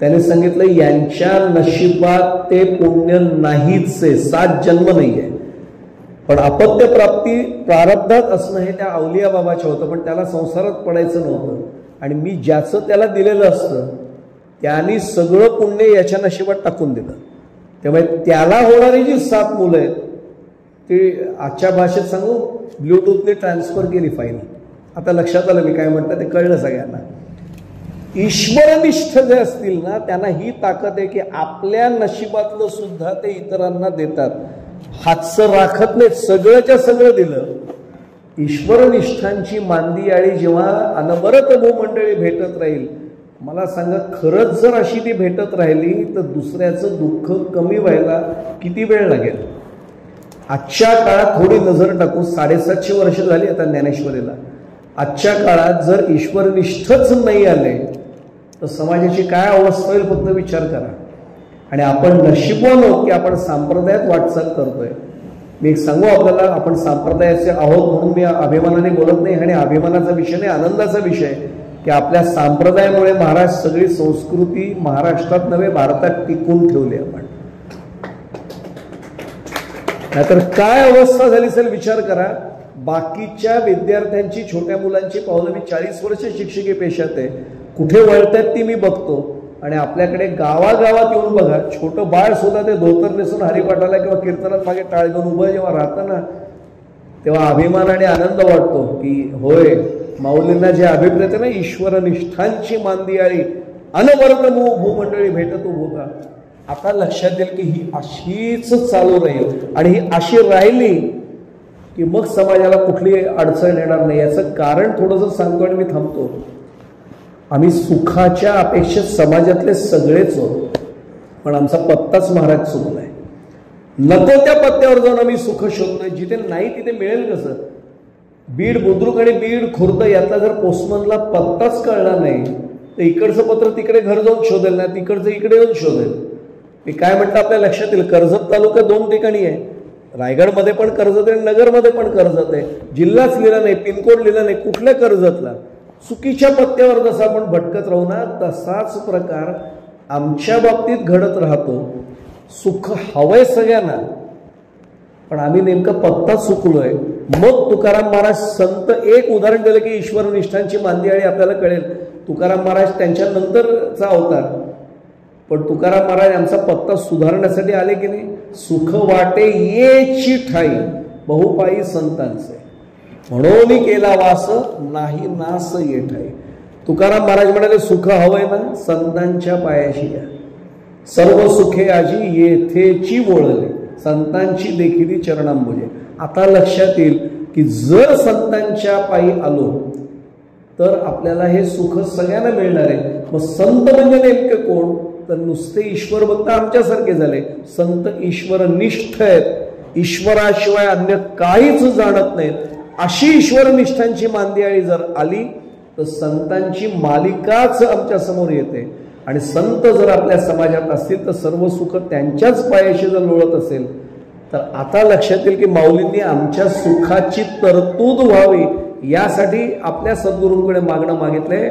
त्याने सांगितलं यांच्या नशिबात ते पुण्य नाहीच आहे, 7 जन्म नाहीये, पण अपत्य प्राप्ती प्रारब्धात असणं हे त्या अवलिया बाबाच्या होतं. पण त्याला संसारात पडायचं नव्हतं, आणि मी ज्याचं त्याला दिलेलं असतं त्यांनी सगळं पुण्य याच्या नशिबात टाकून दिलं. त्यामुळे त्याला होणारी जी 7 मुलं आहेत ती आजच्या भाषेत सांगू, ब्लूटूथने ट्रान्सफर केली फाईल. आता लक्षात आलं मी काय म्हणतात, ते कळलं सगळ्यांना. ईश्वरनिष्ठ जे असतील ना त्यांना ही ताकद आहे की आपल्या नशिबातलं सुद्धा ते इतरांना देतात, हातचं राखत नाहीत, सगळंच्या सगळं दिलं. ईश्वरनिष्ठांची मांदी आळी जेव्हा अनवरत भूमंडळी भेटत राहील, मला सांगा खरंच जर अशी ती भेटत राहिली तर दुसऱ्याचं दुःख कमी व्हायला किती वेळ लागेल? आजच्या काळात थोडी नजर टाकू, 750 वर्ष झाली आता ज्ञानेश्वरीला. आजच्या काळात जर ईश्वरनिष्ठच नाही आले तर समाजाची काय अवस्था होईल फक्त विचार करा. आणि आपण नशीबवान आहोत की आपण संप्रदायात वाटचाल करतोय. मी एक सांगू आपल्याला, आपण संप्रदायाचे आहोत म्हणून मी अभिमानाने बोलत नाही, आणि अभिमानाचा विषय नाही, आनंदाचा विषय की आपल्या संप्रदायामुळे महाराज सगळी संस्कृती महाराष्ट्रात नव्हे भारतात टिकून ठेवली आपण. नाहीतर काय अवस्था झाली असेल विचार करा. बाकीच्या विद्यार्थ्यांची, छोट्या मुलांची पावलं, मी 40 वर्ष शिक्षकी पेशात आहे, कुठे वळतात ती मी बघतो. आणि आपल्याकडे गावागावात येऊन बघा, छोटं बाळ सुद्धा ते धोतर नेसून हरिपाठाला किंवा कीर्तनात मागे टाळ घेऊन उभं जेव्हा राहतं ना, तेव्हा अभिमान आणि आनंद वाटतो की होय, माऊलींना जे अभिप्रेत आहे ना, ईश्वरनिष्ठांची मांदी आळी अनवरत भूमंडळी भेटत होता. आता लक्षात येईल की ही अशीच चालू राहील, आणि ही अशी राहिली की मग समाजाला कुठली अडचण येणार नाही. याचं कारण थोडंसं सांगतो आणि मी थांबतो. आम्ही सुखाच्या अपेक्षेत समाजातले सगळेच होतो, पण आमचा पत्ताच महाराज चुकलाय. नको त्या पत्त्यावर जाऊन आम्ही सुख शोधतोय, जिथे नाही तिथे मिळेल कसं? बीड बुद्रुक आणि बीड खुर्द यातला जर पोस्टमनला पत्ताच कळला नाही तर इकडचं पत्र तिकडे घर जाऊन शोधेल ना, तिकडचं इकडे येऊन शोधेल. मी काय म्हटलं आपल्या लक्षात येईल, कर्जत तालुका 2 ठिकाणी आहे, रायगडमध्ये पण कर्जत आहे, नगरमध्ये पण कर्जत आहे. जिल्हाच लिहिला नाही, पिनकोड लिहिला नाही, कुठल्या कर्जतला. चुकीच्या पत्त्यावर जसं आपण भटकत राहू ना, तसाच प्रकार आमच्या बाबतीत घडत राहतो. सुख हवंय सगळ्यांना, पण आम्ही नेमकं पत्ता चुकलोय. मग तुकाराम महाराज संत एक उदाहरण दिलं की ईश्वरनिष्ठांची मांदियाळी आपल्याला कळेल. तुकाराम महाराज त्यांच्या नंतरचा अवतार, पण तुकाराम महाराज यांचा पत्ता सुधारण्यासाठी आले की नाही. सुख वाटे येची ठाई बहुपायी संतांचे, म्हणून केला वास नाही नास ये ठाई. तुकाराम महाराज म्हणाले सुख हवंय ना, संतांच्या पायाशी या. सर्व सुखे आजी येथेची वळले, संतांची देखील चरणांबुजे. आता लक्षात येईल की जर संतांच्या पायी आलो तर आपल्याला हे सुख सगळ्यांना मिळणार आहे. मग संत म्हणजे नेमके कोण, तर नुसते ईश्वर भक्त आमच्यासारखे झाले. संत ईश्वरनिष्ठ आहेत, ईश्वराशिवाय अन्य काहीच जाणत नाहीत. अशी ईश्वरनिष्ठांची मांदियाळी जर आली तर संतांची मालिकाच आमच्या समोर येते. आणि संत जर आपल्या समाजात असतील तर सर्व सुख त्यांच्याच पायाशी जर लोळत असेल तर आता लक्षात येईल की माऊलींनी आमच्या सुखाची तरतूद व्हावी यासाठी आपल्या सद्गुरूंकडे मागणं मागितलंय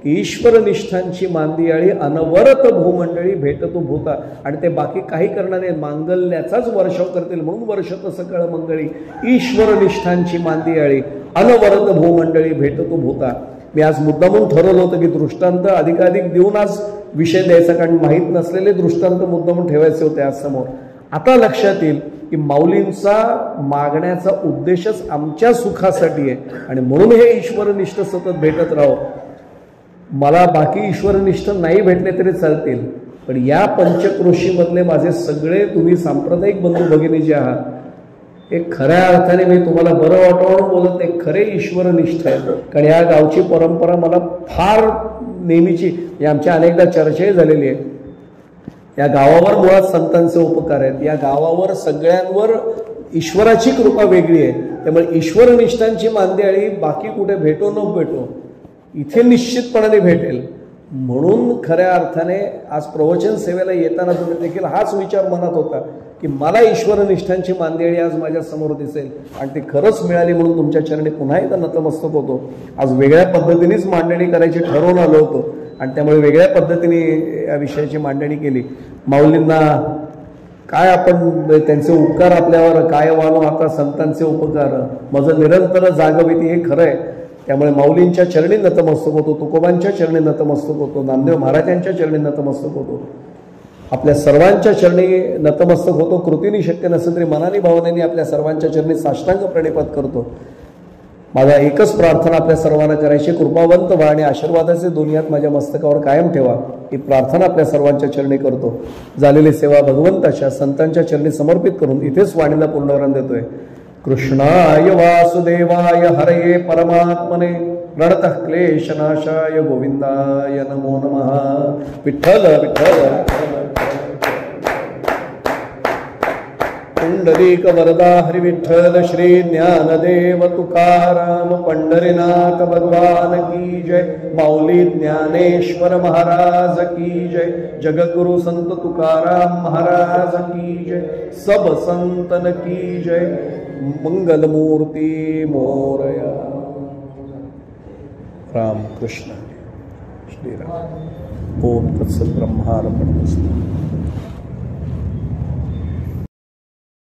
की ईश्वरनिष्ठांची मांदियाळी अनवरत भूमंडळी भेटतो भूता. आणि ते बाकी काही करणार नाही, मांगल्याचाच वर्षाव करतील. म्हणून वर्षत सकळ मंगळी ईश्वरनिष्ठांची मांदियाळी अनवरत भूमंडळी भेटतो भूता. मी आज मुद्दामून ठरवलं होतं की दृष्टांत अधिकाधिक देऊन आज विषय द्यायचा, कारण माहीत नसलेले दृष्टांत मुद्दामून ठेवायचे होते आज समोर. आता लक्षात येईल की माऊलींचा मागण्याचा उद्देशच आमच्या सुखासाठी आहे आणि म्हणून हे ईश्वरनिष्ठ सतत भेटत राहो. मला बाकी ईश्वरनिष्ठ नाही भेटले तरी चालतील, पण या पंचक्रोशीमधले माझे सगळे तुम्ही सांप्रदायिक बंधू भगिनी जे आहात, एक खऱ्या अर्थाने मी तुम्हाला बरं वाटवून बोलत नाही, खरे ईश्वरनिष्ठ आहेत. कारण या गावची परंपरा मला फार नेहमीची, आमच्या अनेकदा चर्चाही झालेली आहे. या गावावर मुळात संतांचे उपकार आहेत, या गावावर सगळ्यांवर ईश्वराची कृपा वेगळी आहे. त्यामुळे ईश्वरनिष्ठांची मांदियाळी बाकी कुठे भेटो न भेटो इथे निश्चितपणाने भेटेल. म्हणून खऱ्या अर्थाने आज प्रवचन सेवेला येताना तुम्ही देखील हाच विचार मनात होता की मला ईश्वरनिष्ठांची मांदियाळी आज माझ्या समोर दिसेल आणि ती खरंच मिळाली. म्हणून तुमच्या चरणी पुन्हा एकदा नतमस्तक होतो. आज वेगळ्या पद्धतीनेच मांडणी करायची ठरवून आलो होतो आणि त्यामुळे वेगळ्या पद्धतीने या विषयाची मांडणी केली. माऊलींना काय आपण त्यांचे उपकार आपल्यावर काय वानो आता संतांचे उपकार माझं निरंतर जागविती, हे खरं आहे. त्यामुळे माऊलींच्या चरणी नतमस्तक होतो, तुकोबांच्या चरणी नतमस्तक होतो, नामदेव महाराजांच्या चरणी नतमस्तक होतो, आपल्या सर्वांच्या चरणी नतमस्तक होतो. कृतीने शक्य नसेल तरी मनाने भावनेने आपल्या सर्वांच्या चरणी साष्टांग प्रणिपात करतो. माझा एकच प्रार्थना आपल्या सर्वांना करायची, कृपावंत व्हा आणि आशीर्वादाचे दुनियात माझ्या मस्तकावर कायम ठेवा, ही प्रार्थना आपल्या सर्वांच्या चरणी करतो. झालेली सेवा भगवंताच्या संतांच्या चरणी समर्पित करून इथेच वाणीला पूर्णविराम देतोय. कृष्णाय वासुदेवाय हरये परमात्मने प्रणतः क्लेशनाशाय गोविंदाय नमो नमः. विठ्ठल विठ्ठल पुंडरीक वरदा हरि विठ्ठल श्री ज्ञानदेव तुकाराम पंढरीनाथ भगवान की जय. माऊली ज्ञानेश्वर महाराज की जय. जगद्गुरु संत तुकाराम महाराज की जय. सब संतन की जय. मंगल मूर्ती मोरया. राम कृष्ण श्रीराम. ओम तत्सत ब्रह्मार्पणमस्तु.